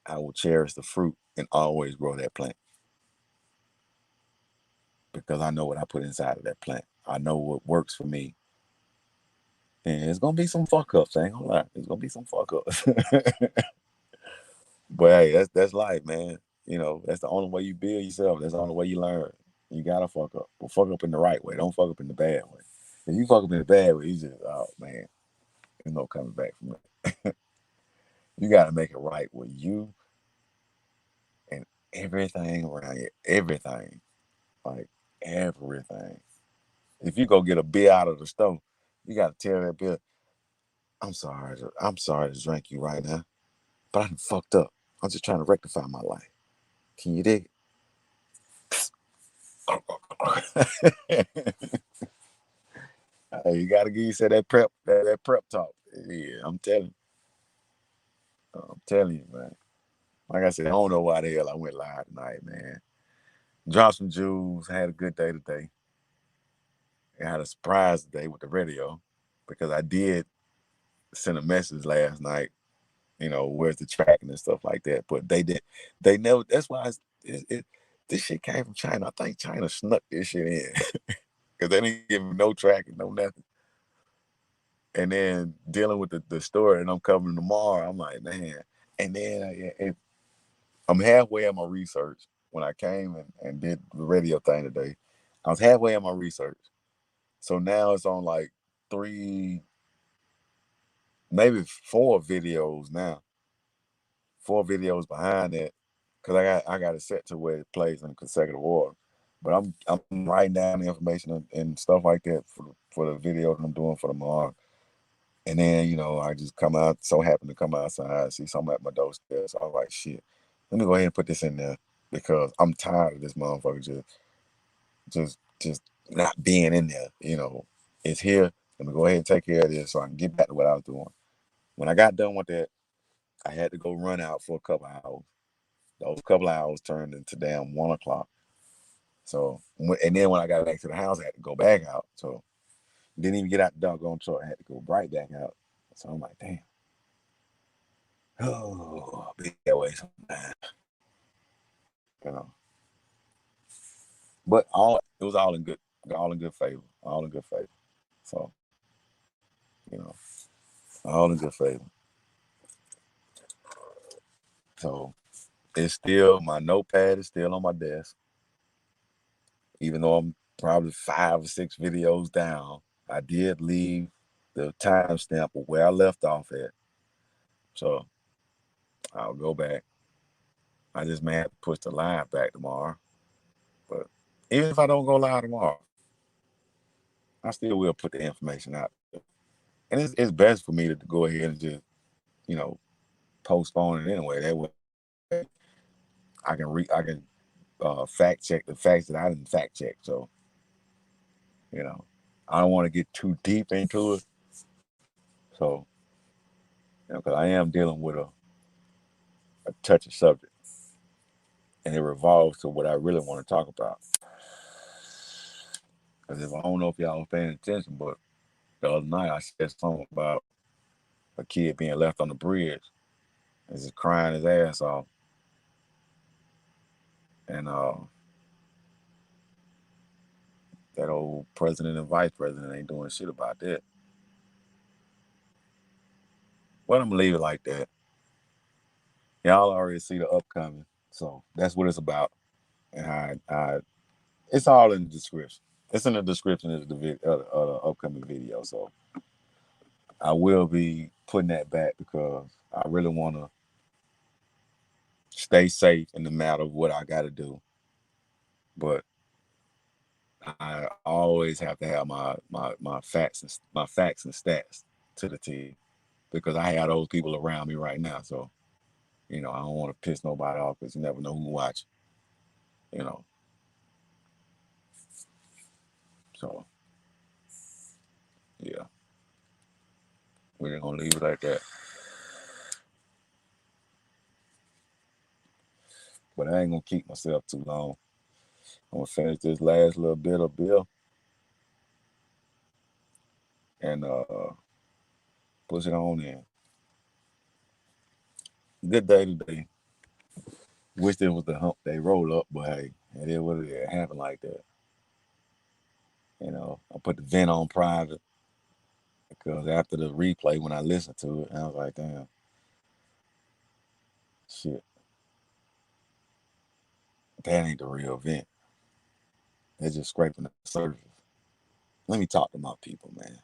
I will cherish the fruit and always grow that plant because I know what I put inside of that plant. I know what works for me And it's gonna be some fuck ups. I ain't gonna lie. It's gonna be some fuck ups. But hey, that's life, man. That's the only way you build yourself. That's the only way you learn. You gotta fuck up. But fuck up in the right way. Don't fuck up in the bad way. If you fuck up in the bad way, you just, oh man, there's no coming back from it. You gotta make it right with you and everything around you. Everything. Like everything. If you go get a beer out of the store, you gotta tell that beer, I'm sorry. I'm sorry to drink you right now, but I done fucked up. I'm just trying to rectify my life. Can you dig it? You gotta give yourself that prep talk. Yeah, I'm telling you, man. Like I said, I don't know why the hell I went live tonight, man. Dropped some jewels, had a good day today. I had a surprise today with the radio because I did send a message last night, where's the tracking and stuff like that. But they never, that's why this shit came from China. I think China snuck this shit in because they didn't give me no tracking, no nothing. And then dealing with the story, and I'm coming tomorrow, I'm like, man. And then I'm halfway in my research. When I came and did the radio thing today, I was halfway in my research. So now it's on like 3, maybe 4 videos now. 4 videos behind it, because I got it set to where it plays in consecutive order. But I'm writing down the information and stuff like that for the video that I'm doing for tomorrow. And then, I just so happen to come outside, see something at my doorstep. So I was like, shit, let me go ahead and put this in there because I'm tired of this motherfucker just not being in there. It's here. Let me go ahead and take care of this so I can get back to what I was doing. When I got done with that, I had to go run out for a couple hours. Those couple hours turned into damn 1 o'clock. So, and then when I got back to the house, I had to go back out. So, didn't even get out the doggone truck. I had to go right back out. So I'm like, damn. Oh, be that way sometimes. You know. But it was all in good favor. All in good favor. So, you know, all in good favor. So it's still, my notepad is still on my desk. Even though I'm probably 5 or 6 videos down, I did leave the timestamp of where I left off at. So I'll go back. I just may have to push the live back tomorrow. But even if I don't go live tomorrow, I still will put the information out. And it's best for me to go ahead and just, postpone it anyway. That way I can fact check the facts that I didn't fact check. So, I don't want to get too deep into it. So, because I am dealing with a touchy subject, and it revolves to what I really want to talk about. Because if I don't know if y'all was paying attention, but the other night I said something about a kid being left on the bridge and just crying his ass off, and that old president and vice president ain't doing shit about that. Well, I'm gonna leave it like that. Y'all already see the upcoming, so that's what it's about, and I it's all in the description. It's in the description of the upcoming video. So I will be putting that back because I really want to stay safe in the matter of what I got to do. But I always have to have my facts and stats to the T, because I have those people around me right now. So I don't want to piss nobody off because you never know who watch. You know, so yeah, we're gonna leave it like that. But I ain't gonna keep myself too long. I'm gonna finish this last little bit of bill and push it on in. Good day today. Wish there was the hump day roll up, but hey, it is what it is. It happened like that. I put the vent on private. because after the replay, when I listened to it, I was like, damn, shit, that ain't the real event. They're just scraping the surface. Let me talk to my people, man.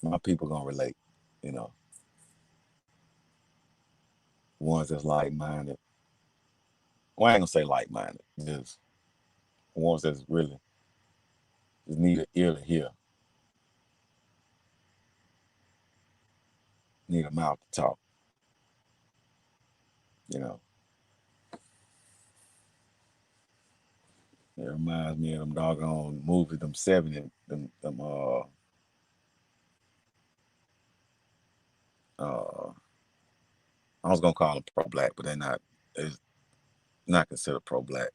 My people gonna relate, you know. Ones that's like minded. Well, I ain't gonna say like minded, just ones that's really just need an ear to hear, need a mouth to talk, you know. It reminds me of them doggone movies, them 70s, them I was gonna call them pro black, but they're not considered pro black.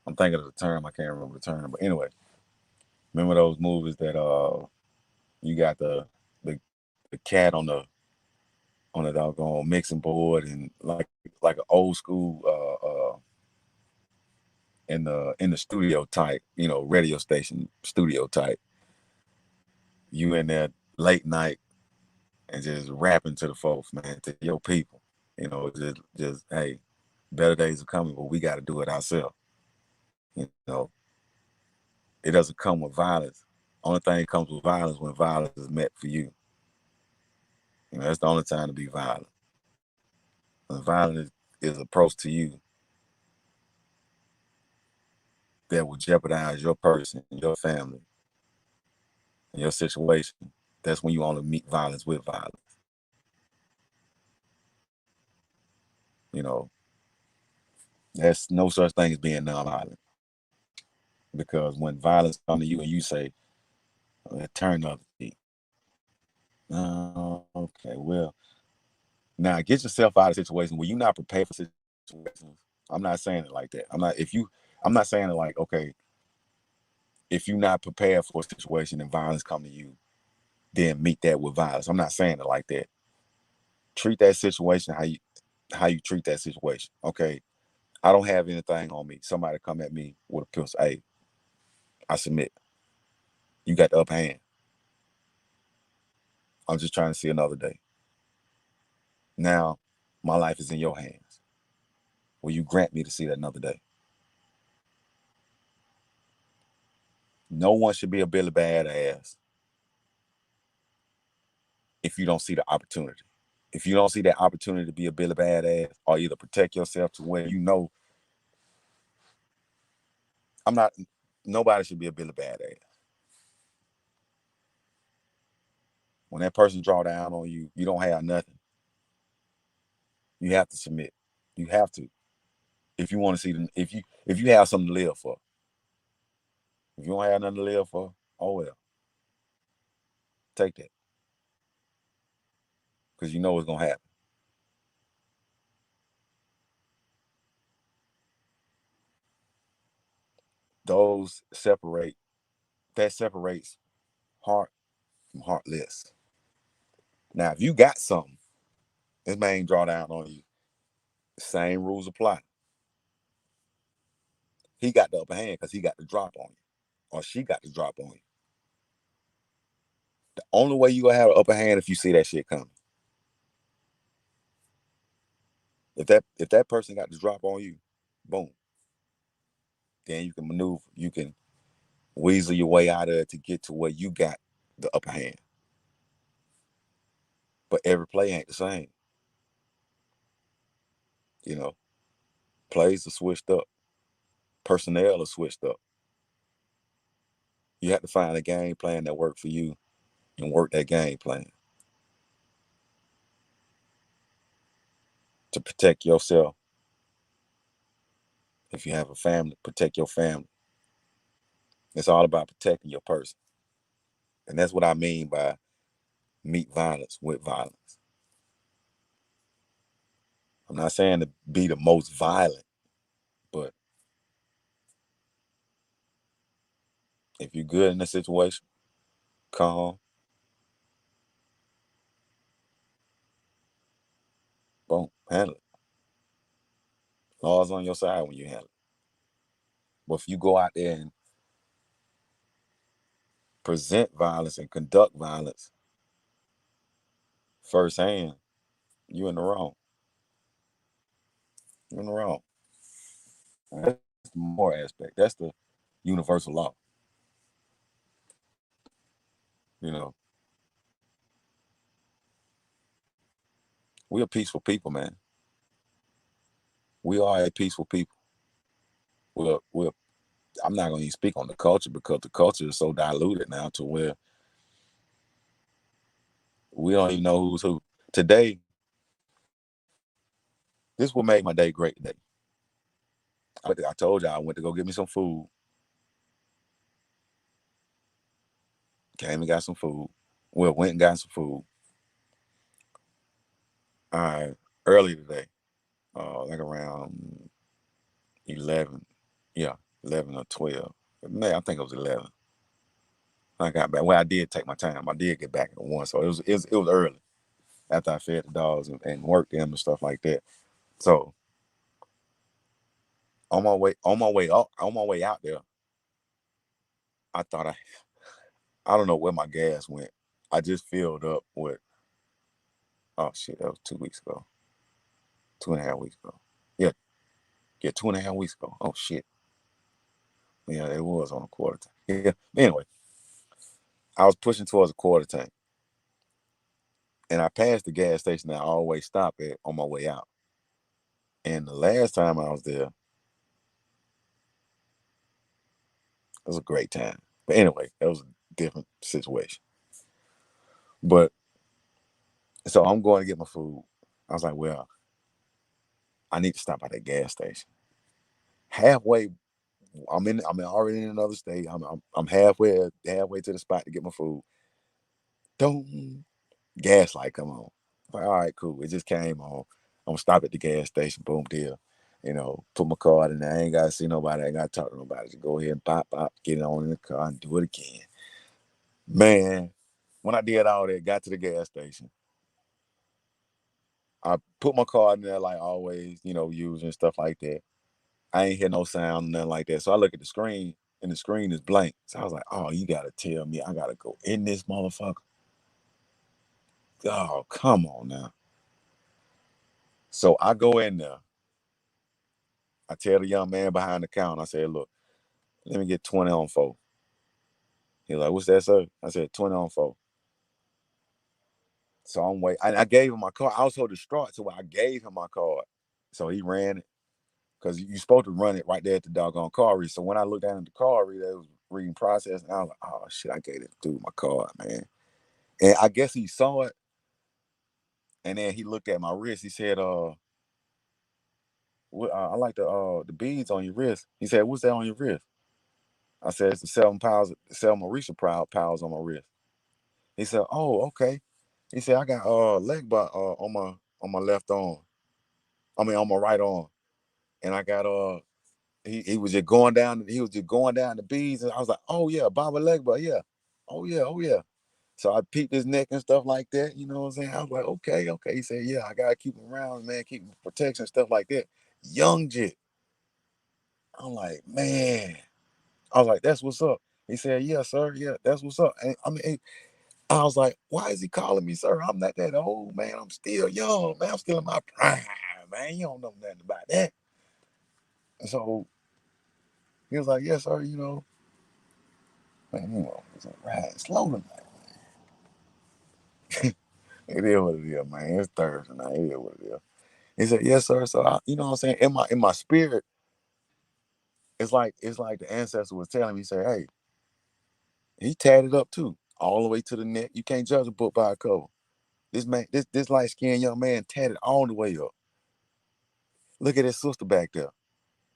I'm thinking of the term, I can't remember the term, but anyway, remember those movies that you got the, the cat on the doggone mixing board and like an old school in the studio type, you know, radio station studio type. You in there late night and just rapping to the folks, man, to your people. You know, just hey, better days are coming, but we got to do it ourselves. You know, it doesn't come with violence. Only thing that comes with violence when violence is met for you. You know, that's the only time to be violent. When violence is approached to you that will jeopardize your person, your family, and your situation, that's when you only meet violence with violence. You know, there's no such thing as being nonviolent. Because when violence comes to you and you say, turn up the heat. Okay, well, now get yourself out of a situation where you're not prepared for situations. I'm not saying it like that. I'm not saying it like, okay, if you're not prepared for a situation and violence come to you, then meet that with violence. I'm not saying it like that. Treat that situation how you treat that situation. Okay, I don't have anything on me. Somebody come at me with a pistol. Hey, I submit. You got the upper hand. I'm just trying to see another day. Now, my life is in your hands. Will you grant me to see that another day? No one should be a Billy Badass if you don't see the opportunity. If you don't see that opportunity to be a Billy Badass, or either protect yourself to where you know, I'm not. Nobody should be a Billy Badass. When that person draw down on you, you don't have nothing. You have to submit. You have to. If you want to see them, if you have something to live for. If you don't have nothing to live for, oh well, take that because you know what's gonna happen. Those separate. That separates heart from heartless. Now, if you got something, this man draw down on you. Same rules apply. He got the upper hand because he got the drop on you, or she got the drop on you. The only way you gonna have an upper hand if you see that shit coming. If that person got the drop on you, boom. Then you can maneuver. You can weasel your way out of it to get to where you got the upper hand. But every play ain't the same. You know, plays are switched up, personnel are switched up. You have to find a game plan that work for you and work that game plan to protect yourself. If you have a family, protect your family. It's all about protecting your person. And that's what I mean by meet violence with violence. I'm not saying to be the most violent, but if you're good in a situation, calm, boom, handle it. Laws on your side when you handle it. But if you go out there and present violence and conduct violence firsthand, you in the wrong. You're in the wrong. That's the moral aspect. That's the universal law. You know, we're peaceful people, man. We are a peaceful people. We're I'm not going to even speak on the culture because the culture is so diluted now to where we don't even know who's who. Today, this will make my day great today. I told you I went to go get me some food. Came and got some food. Well, went and got some food. Early today, like around 11. Yeah, 11 or 12. Man, I think it was 11. I got back. Well, I did take my time. I did get back at 1, so it was early after I fed the dogs and worked them and stuff like that. So on my way out there, I thought I don't know where my gas went. I just filled up with, oh shit, that was 2 weeks ago, 2.5 weeks ago. Yeah, yeah, 2.5 weeks ago. Oh shit, yeah, it was on a quarter tank. Yeah. Anyway, I was pushing towards a quarter tank, and I passed the gas station that I always stop at on my way out. And the last time I was there, it was a great time. But anyway, that was a different situation. But so I'm going to get my food. I was like, well, I need to stop at that gas station. Halfway, I'm already in another state. I'm halfway to the spot to get my food. Don't gas light come on. I'm like, all right, cool. It just came on. I'm gonna stop at the gas station. Boom, deal. Put my card in there. I ain't gotta see nobody. I ain't gotta talk to nobody. Just go ahead and pop, get it on in the car and do it again. Man, when I did all that, got to the gas station. I put my card in there like always, using stuff like that. I ain't hear no sound, nothing like that. So I look at the screen, and the screen is blank. So I was like, oh, you gotta tell me I gotta go in this motherfucker. Oh, come on now. So I go in there. I tell the young man behind the counter, I said, look, let me get 20 on 4. He's like, what's that, sir? I said, 20 on 4. So I'm waiting. I gave him my card. I was so distraught, so I gave him my card. So he ran it. Because you're supposed to run it right there at the doggone car read. So when I looked down at the car read, it was reading process, and I was like, oh shit, I gave it to my card, man. And I guess he saw it, and then he looked at my wrist. He said, I like the beads on your wrist. He said, what's that on your wrist? I said, it's the 7 Mauritia powers on my wrist. He said, oh, okay. He said, I got leg bar on my left arm. I mean on my right arm. And I got he was just going down, the beads, and I was like, oh yeah, Baba Legba, yeah. Oh yeah, oh yeah. So I peeped his neck and stuff like that, you know what I'm saying? I was like, okay, okay. He said, yeah, I gotta keep him around, man, keep him protection, stuff like that. Young jit. I'm like, man. I was like, that's what's up. He said, yeah, sir, yeah, that's what's up. And, I mean, I was like, why is he calling me sir? I'm not that old, man. I'm still young, man. I'm still in my prime, man. You don't know nothing about that. And so he was like, yes, sir, man, it's a ride slow tonight. It is what it is, man. It's Thursday night. It is what it is. He said, yes, sir. So you know what I'm saying? In my spirit, it's like the ancestor was telling me, he said, hey, he tatted up too, all the way to the neck. You can't judge a book by a cover. This man, this light skinned young man tatted all the way up. Look at his sister back there.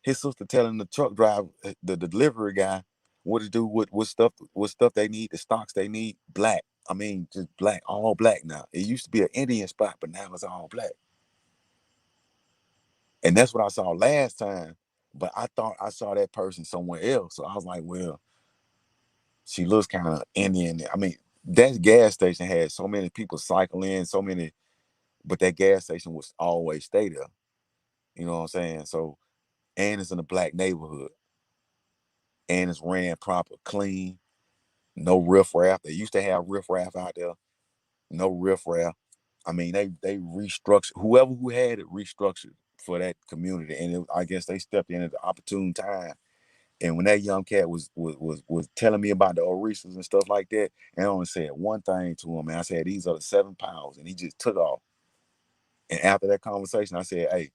His sister telling the truck driver, the delivery guy, what to do with what stuff they need, the stocks they need, black. I mean, just black, all black now. It used to be an Indian spot, but now it's all black. And that's what I saw last time. But I thought I saw that person somewhere else. So I was like, well, she looks kind of Indian. I mean, that gas station had so many people cycle in, so many, but that gas station was always stay there. You know what I'm saying? So, and it's in a black neighborhood, and it's ran proper, clean. No riffraff. They used to have riffraff out there. No riffraff. I mean, they restructured, whoever who had it restructured for that community, and I guess they stepped in at the opportune time. And when that young cat was telling me about the Orisas and stuff like that, and I only said one thing to him, and I said, "These are the 7 pounds," and he just took off. And after that conversation, I said, "Hey,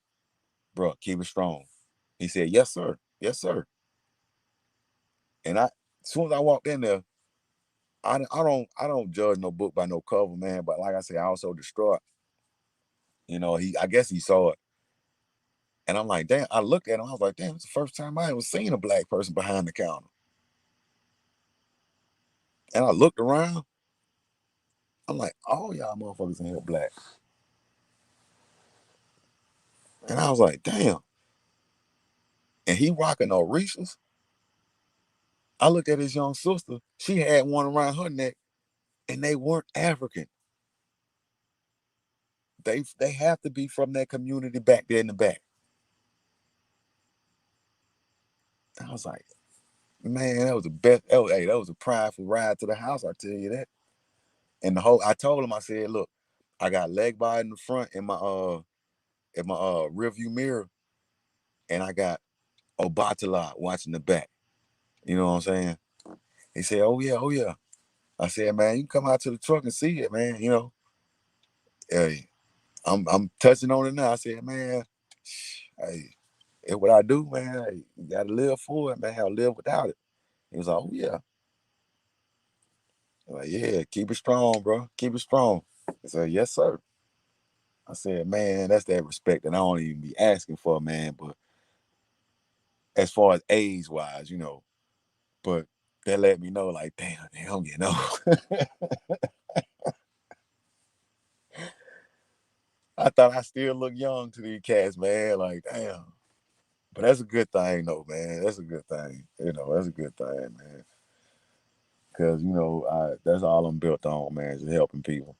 bro, keep it strong." He said, "Yes, sir. Yes, sir." And as soon as I walked in there, I don't judge no book by no cover, man. But like I said, I also distraught. I guess he saw it. And I'm like, damn, I looked at him, I was like, damn, it's the first time I ever seen a black person behind the counter. And I looked around, I'm like, all y'all motherfuckers in here black. And I was like, damn. And he rocking Orishas. I looked at his young sister, she had one around her neck, and they weren't African. They have to be from that community back there in the back. I was like, man, that was the best. Hey, that was a prideful ride to the house, I tell you that. And I told him, I said, look, I got leg bar in the front in my rear view mirror, and I got Obatala watching the back. You know what I'm saying? He said, "Oh yeah, oh yeah." I said, "Man, you can come out to the truck and see it, man. Hey, I'm touching on it now." I said, "Man, hey, it's what I do, man. Hey, you gotta live for it, man. I'll live without it." He was like, "Oh yeah." I'm like, "Yeah, keep it strong, bro. Keep it strong." I said, "Yes, sir." I said, "Man, that's that respect that I don't even be asking for, man. But as far as age wise, but that let me know, like, damn, I'm getting old." I thought I still look young to these cats, man. Like, damn. But that's a good thing, though, man. That's a good thing. That's a good thing, man. Because, that's all I'm built on, man, is helping people.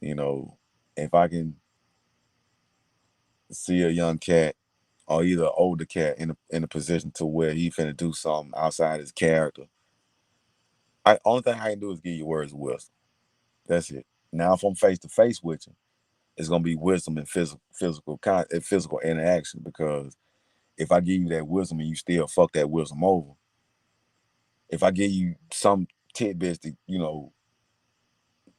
You know, if I can see a young cat or either an older cat in a position to where he finna do something outside his character, only thing I can do is give you words of wisdom. That's it. Now, if I'm face to face with you, it's gonna be wisdom and physical interaction, because if I give you that wisdom and you still fuck that wisdom over, if I give you some tidbits to,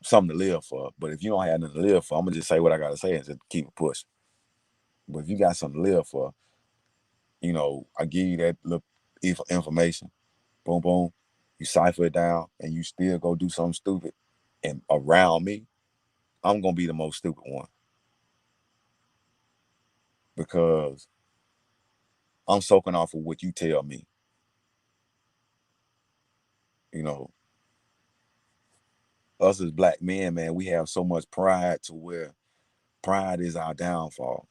something to live for, but if you don't have nothing to live for, I'm gonna just say what I gotta say and just keep it pushing. But if you got something to live for, I give you that little information, boom, boom, you cipher it down, and you still go do something stupid, and around me, I'm gonna be the most stupid one, because I'm soaking off of what you tell me. You know, us as black men, man, we have so much pride to where pride is our downfall,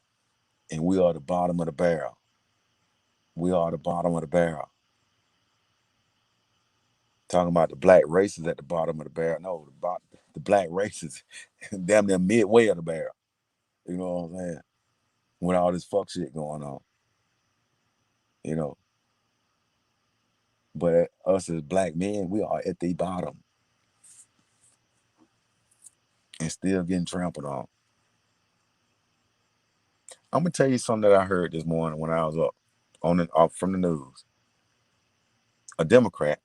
and we are the bottom of the barrel. We are the bottom of the barrel. Talking about the black races at the bottom of the barrel. No, the black races, damn near midway of the barrel. You know what I'm saying? With all this fuck shit going on, you know. But us as black men, we are at the bottom and still getting trampled on. I'm gonna tell you something that I heard this morning when I was up from the news. A Democrat,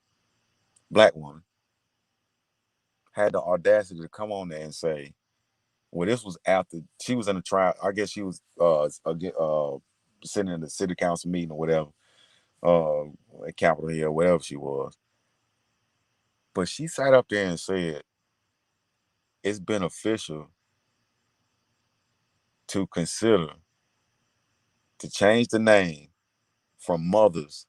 black woman, had the audacity to come on there and say, well, this was after she was in a trial. I guess she was sitting in the city council meeting or whatever, at Capitol Hill, whatever she was. But she sat up there and said it's beneficial to consider to change the name from mothers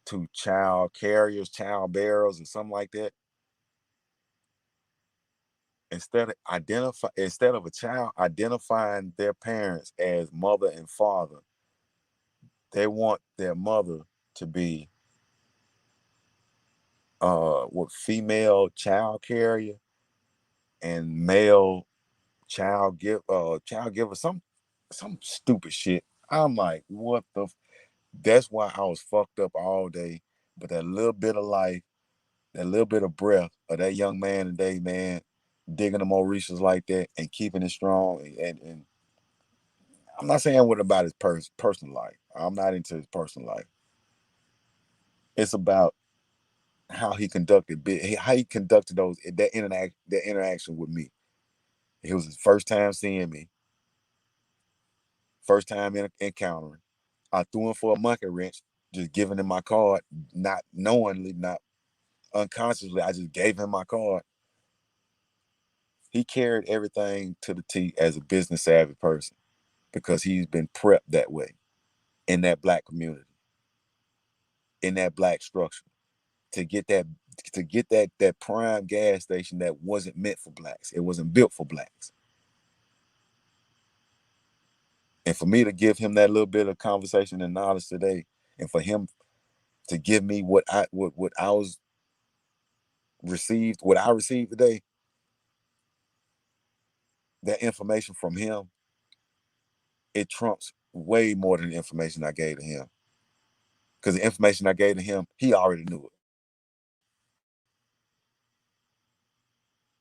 to child carriers, child bearers, or something like that. Instead of a child identifying their parents as mother and father, they want their mother to be what, female child carrier and male child giver, some stupid shit. I'm like, that's why I was fucked up all day. But that little bit of life that little bit of breath of that young man today, man, digging the Mauritius like that and keeping it strong. And I'm not saying what about his personal life. I'm not into his personal life. It's about how he conducted that interaction with me. It was his first time seeing me, first time encountering. I threw him for a monkey wrench, just giving him my card, not knowingly, not unconsciously. I just gave him my card. He carried everything to the T as a business savvy person because he's been prepped that way in that black community, in that black structure, to get that prime gas station that wasn't meant for blacks. It wasn't built for blacks. And for me to give him that little bit of conversation and knowledge today, and for him to give me what I received today, that information from him, it trumps way more than the information I gave to him. Because the information I gave to him, he already knew it.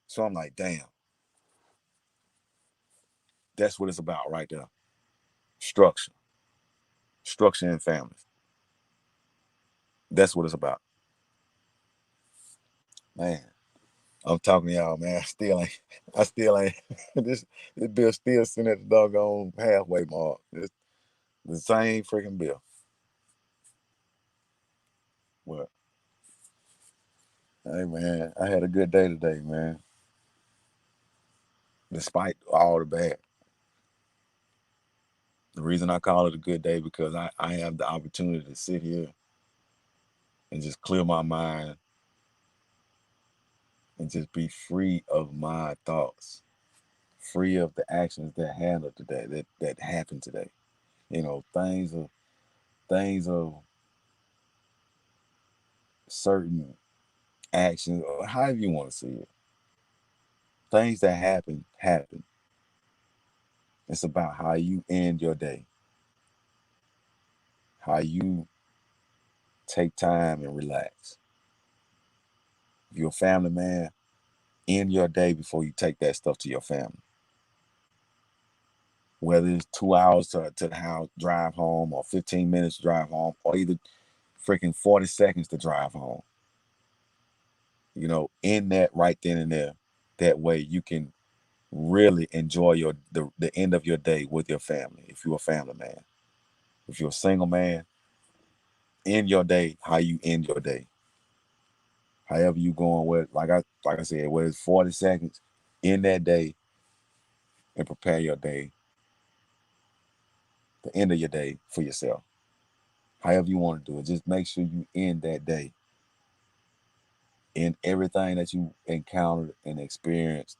So I'm like, damn, that's what it's about right there. Structure. Structure in families. That's what it's about. Man, I'm talking to y'all, man. I still ain't this bill still sitting at the doggone halfway mark. It's the same freaking bill. Well, hey man, I had a good day today, man. Despite all the bad. The reason I call it a good day because I have the opportunity to sit here and just clear my mind and just be free of my thoughts, free of the actions that handled today, that happened today. You know, things of certain actions, or however you want to see it. Things that happen. It's about how you end your day, how you take time and relax. If you're a family man, end your day before you take that stuff to your family. Whether it's 2 hours to the house, drive home, or 15 minutes to drive home, or either freaking 40 seconds to drive home. You know, in that right then and there. That way you can really enjoy the end of your day with your family if you're a family man. If you're a single man, end your day how you end your day. However you going with, like I said, whether it's 40 seconds, in that day and prepare your day, the end of your day for yourself. However you want to do it, just make sure you end that day in everything that you encountered and experienced.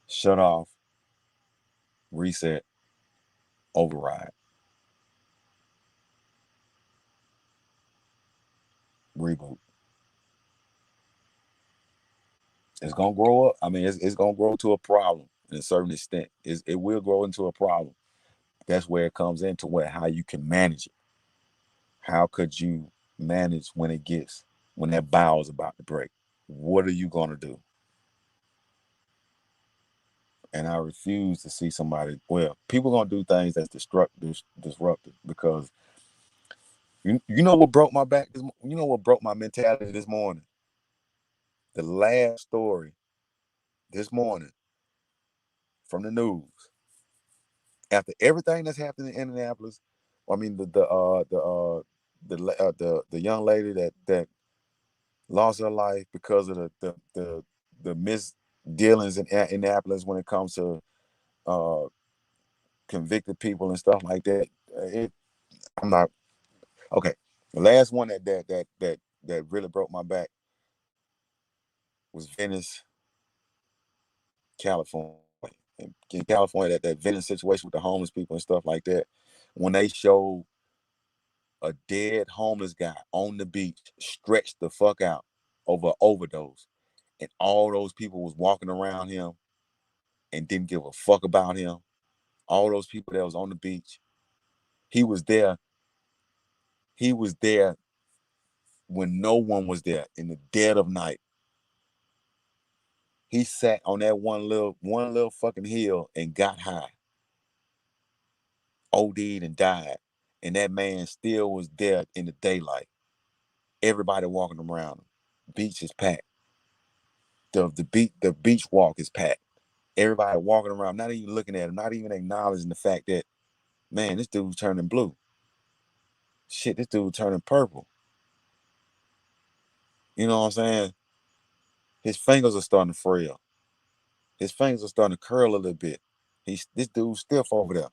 Shut off, reset, override, reboot. It's gonna grow up. I mean, it's gonna grow to a problem in a certain extent. It will grow into a problem. That's where it comes into how you can manage it. How could you manage when that bow is about to break? What are you gonna do? And I refuse to see somebody. Well, people gonna do things that's disruptive because you know what broke my back. You know what broke my mentality this morning. The last story this morning from the news. After everything that's happened in Indianapolis, I mean the young lady that lost her life because of the misdealings in Indianapolis when it comes to uh, convicted people and stuff like that. I'm not okay. The last one that really broke my back was Venice, California. In California, that Venice situation with the homeless people and stuff like that. When they showed a dead homeless guy on the beach, stretched the fuck out over an overdose, and all those people was walking around him and didn't give a fuck about him. All those people that was on the beach, he was there. He was there when no one was there in the dead of night. He sat on that one little fucking hill and got high, OD'd and died. And that man still was there in the daylight. Everybody walking around him. Beach is packed. The beach walk is packed. Everybody walking around, not even looking at him, not even acknowledging the fact that, man, this dude's turning blue. Shit, this dude turning purple. You know what I'm saying? His fingers are starting to frail. His fingers are starting to curl a little bit. This dude's stiff over there.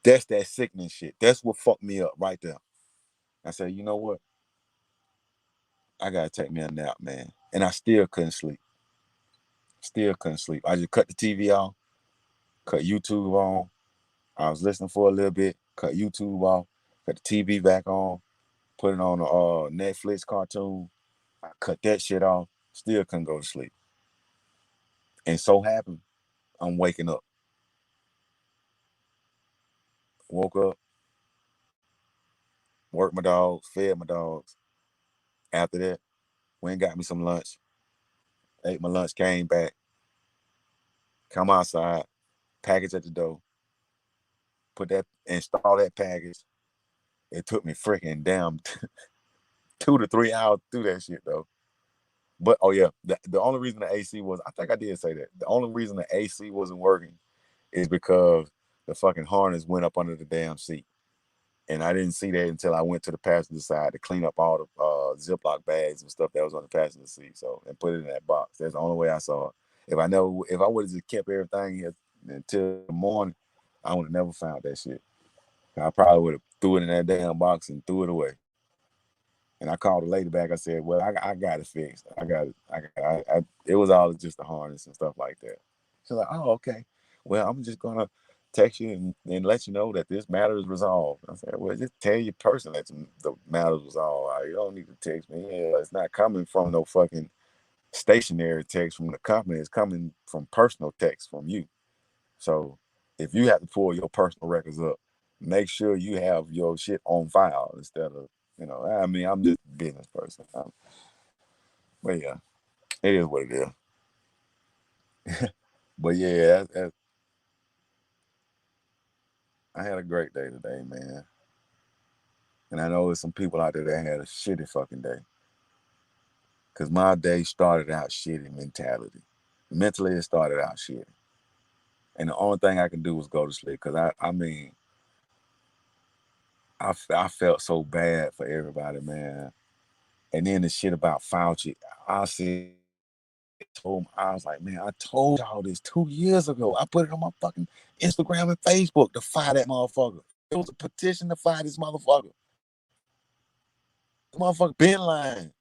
That's that sickening shit. That's what fucked me up right there. I said, you know what? I gotta take me a nap, man. And I still couldn't sleep. Still couldn't sleep. I just cut the TV off, cut YouTube on. I was listening for a little bit, cut YouTube off, cut the TV back on, put it on a Netflix cartoon. I cut that shit off. Still couldn't go to sleep. And so happened, I'm waking up. Woke up, worked my dogs, fed my dogs. After that, went and got me some lunch. Ate my lunch, came back, come outside, package at the door, install that package. It took me freaking damn 2 to 3 hours to do that shit though. But oh yeah, the only reason the AC was, I think I did say that. The only reason the AC wasn't working is because the fucking harness went up under the damn seat. And I didn't see that until I went to the passenger side to clean up all the Ziploc bags and stuff that was on the passenger seat. So, and put it in that box. That's the only way I saw it. If I would have just kept everything here until the morning, I would have never found that shit. I probably would have threw it in that damn box and threw it away. And I called the lady back. I said, "Well, I got it fixed. I got it. It was all just the harness and stuff like that." She's like, "Oh, okay. Well, I'm just gonna text you and let you know that this matter is resolved." I said, "Well, just tell your person that the matter is resolved. You don't need to text me. It's not coming from no fucking stationary text from the company. It's coming from personal text from you. So if you have to pull your personal records up, make sure you have your shit on file instead of, I mean, I'm just a business person. But yeah, it is what it is. But yeah, I had a great day today, man. And I know there's some people out there that had a shitty fucking day. Because my day started out shitty mentality. Mentally, it started out shitty. And the only thing I can do was go to sleep. Because I mean, I felt so bad for everybody, man. And then the shit about Fauci, I said, I was like, man, I told y'all this 2 years ago. I put it on my fucking Instagram and Facebook to fire that motherfucker. It was a petition to fire this motherfucker. The motherfucker been lying.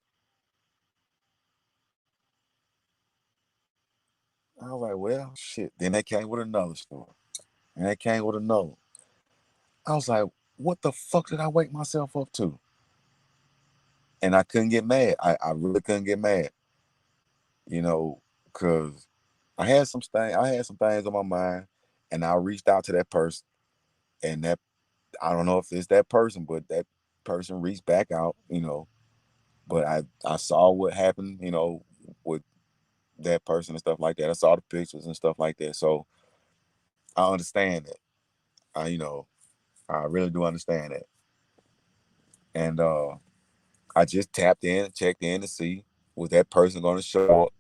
I was like, well, shit. Then they came with another story. And they came with another. I was like, what the fuck did I wake myself up to? And I couldn't get mad. I really couldn't get mad. Because I had some things on my mind, and I reached out to that person, and that I don't know if it's that person, but that person reached back out, But I saw what happened, with that person and stuff like that. I saw the pictures and stuff like that. So I understand that. I really do understand that. And I just tapped in and checked in to see was that person going to show up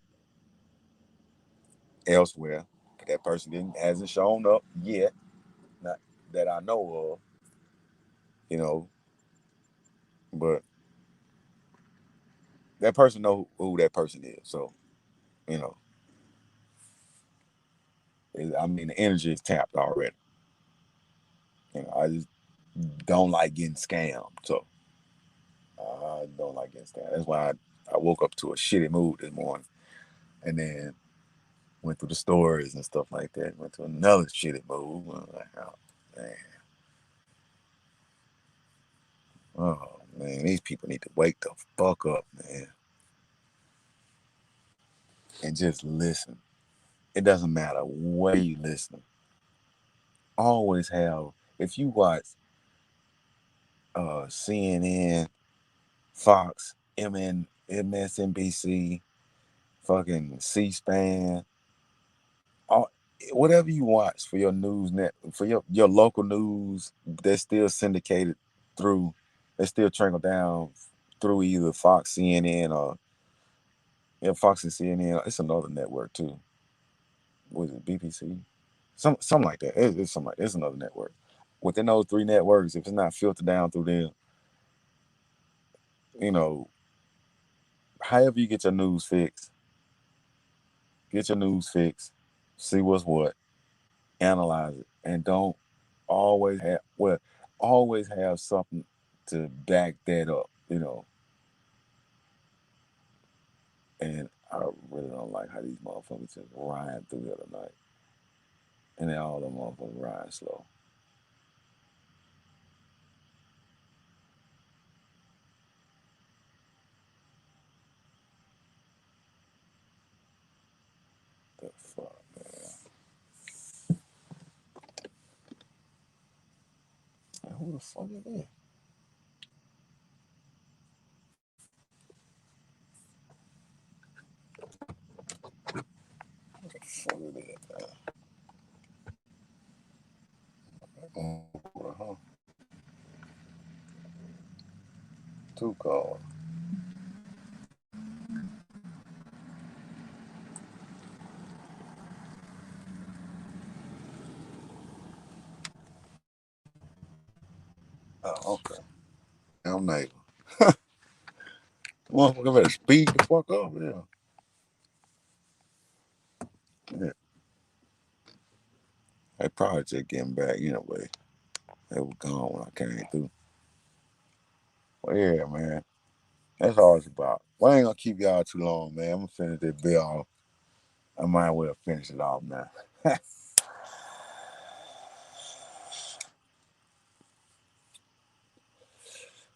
elsewhere. That person hasn't shown up yet, not that I know of, but that person know who that person is. So, you know, I mean, the energy is tapped already. I just don't like getting scammed. So I don't like getting scammed. That's why I woke up to a shitty mood this morning, and then went through the stories and stuff like that. Went to another shitty mood. I was like, oh man, these people need to wake the fuck up, man, and just listen. It doesn't matter where you listen. Always have. If you watch CNN, Fox, MSNBC, fucking C-SPAN, all, whatever you watch for your news net, for your local news, they're still syndicated through, they still trickle down through either Fox, CNN, or yeah, Fox and CNN. It's another network too. Was it BBC? Something like that. It's something it's another network. Within those three networks, if it's not filtered down through them, you know, however you get your news fixed, see what's what, analyze it, and don't always have something to back that up, And I really don't like how these motherfuckers just ride through the other night, and then all the motherfuckers ride slow. The fuck, man? Who the fuck is that? What the fuck is that? Huh? Two calls. Oh, okay. I'm neighbor. Motherfucker better speed the fuck up, yeah. Yeah. They probably just getting back anyway. They was gone when I came through. Well, yeah, man. That's all it's about. Well, I ain't gonna keep y'all too long, man. I'm gonna finish this bill off. I might well finish it off now.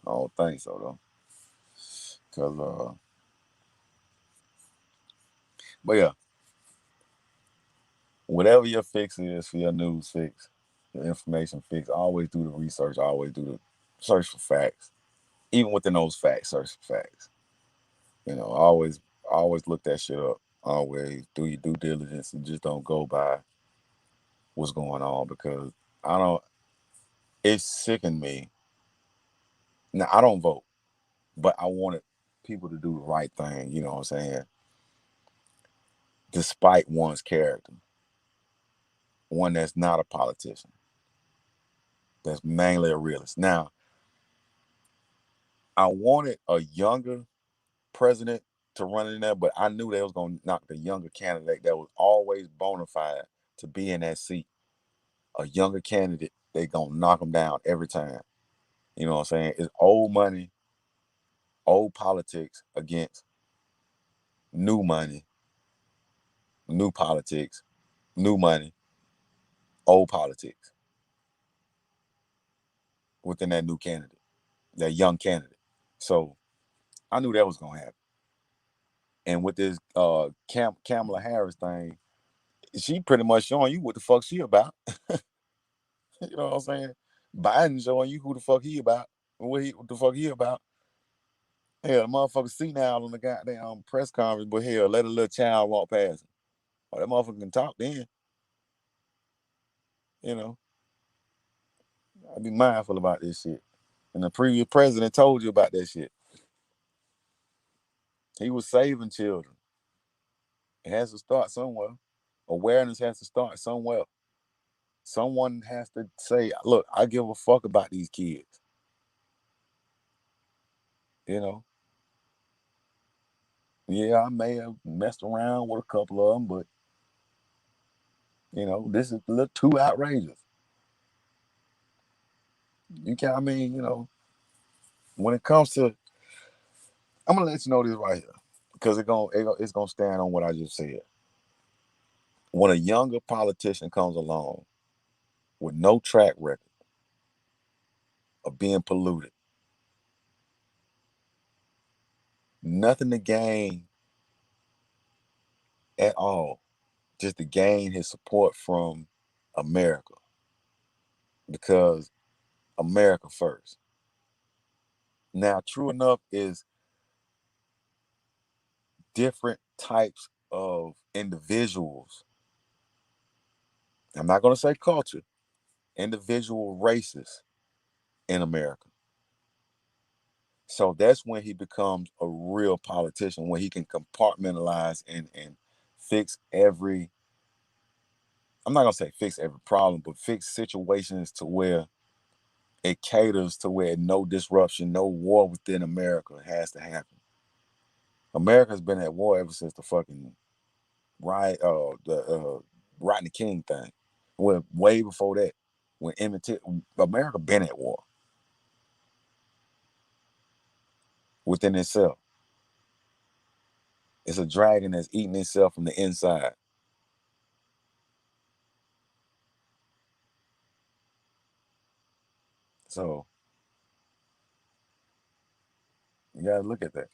I don't think so though. Cause but yeah, whatever your fix is for your news fix, your information fix, always do the research, always do the search for facts. Even within those facts, search for facts. Always look that shit up. Always do your due diligence and just don't go by what's going on because I don't. It's sickened me. Now I don't vote, but I wanted people to do the right thing. You know what I'm saying? Despite one's character, one that's not a politician, that's mainly a realist. Now I wanted a younger president to run in there, but I knew they was gonna knock the younger candidate that was always bona fide to be in that seat. A younger candidate, they gonna knock them down every time. You know what I'm saying? It's old money, old politics against new money, new politics, new money, old politics within that new candidate, that young candidate. So I knew that was gonna happen. And with this Kamala Harris thing, she pretty much showing you what the fuck she about. You know what I'm saying? Biden showing you who the fuck he about, what the fuck he about. Hell, the motherfucker see now on the goddamn press conference, but hell, let a little child walk past him. Oh, that motherfucker can talk then. You know, I be mindful about this shit. And the previous president told you about that shit. He was saving children. It has to start somewhere. Awareness has to start somewhere. Someone has to say, look, I give a fuck about these kids. You know, yeah, I may have messed around with a couple of them, but this is a little too outrageous. You can't. I mean, when it comes to, I'm gonna let you know this right here because it's gonna stand on what I just said. When a younger politician comes along with no track record of being polluted, nothing to gain at all, just to gain his support from America, because America first. Now, true enough is different types of individuals. I'm not going to say culture, individual races in America. So that's when he becomes a real politician, when he can compartmentalize and fix every, I'm not going to say fix every problem, but fix situations to where it caters to where no disruption, no war within America has to happen. America's been at war ever since the fucking Rodney King thing. Well, way before that, when America been at war within itself. It's a dragon that's eating itself from the inside. So you gotta look at that.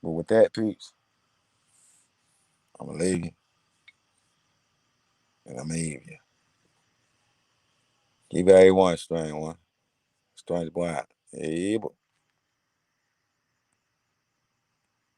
But with that, peeps, I'm gonna leave you and I'm gonna leave you. Keep it A1, strange one. Strange boy out. Yeah, boy.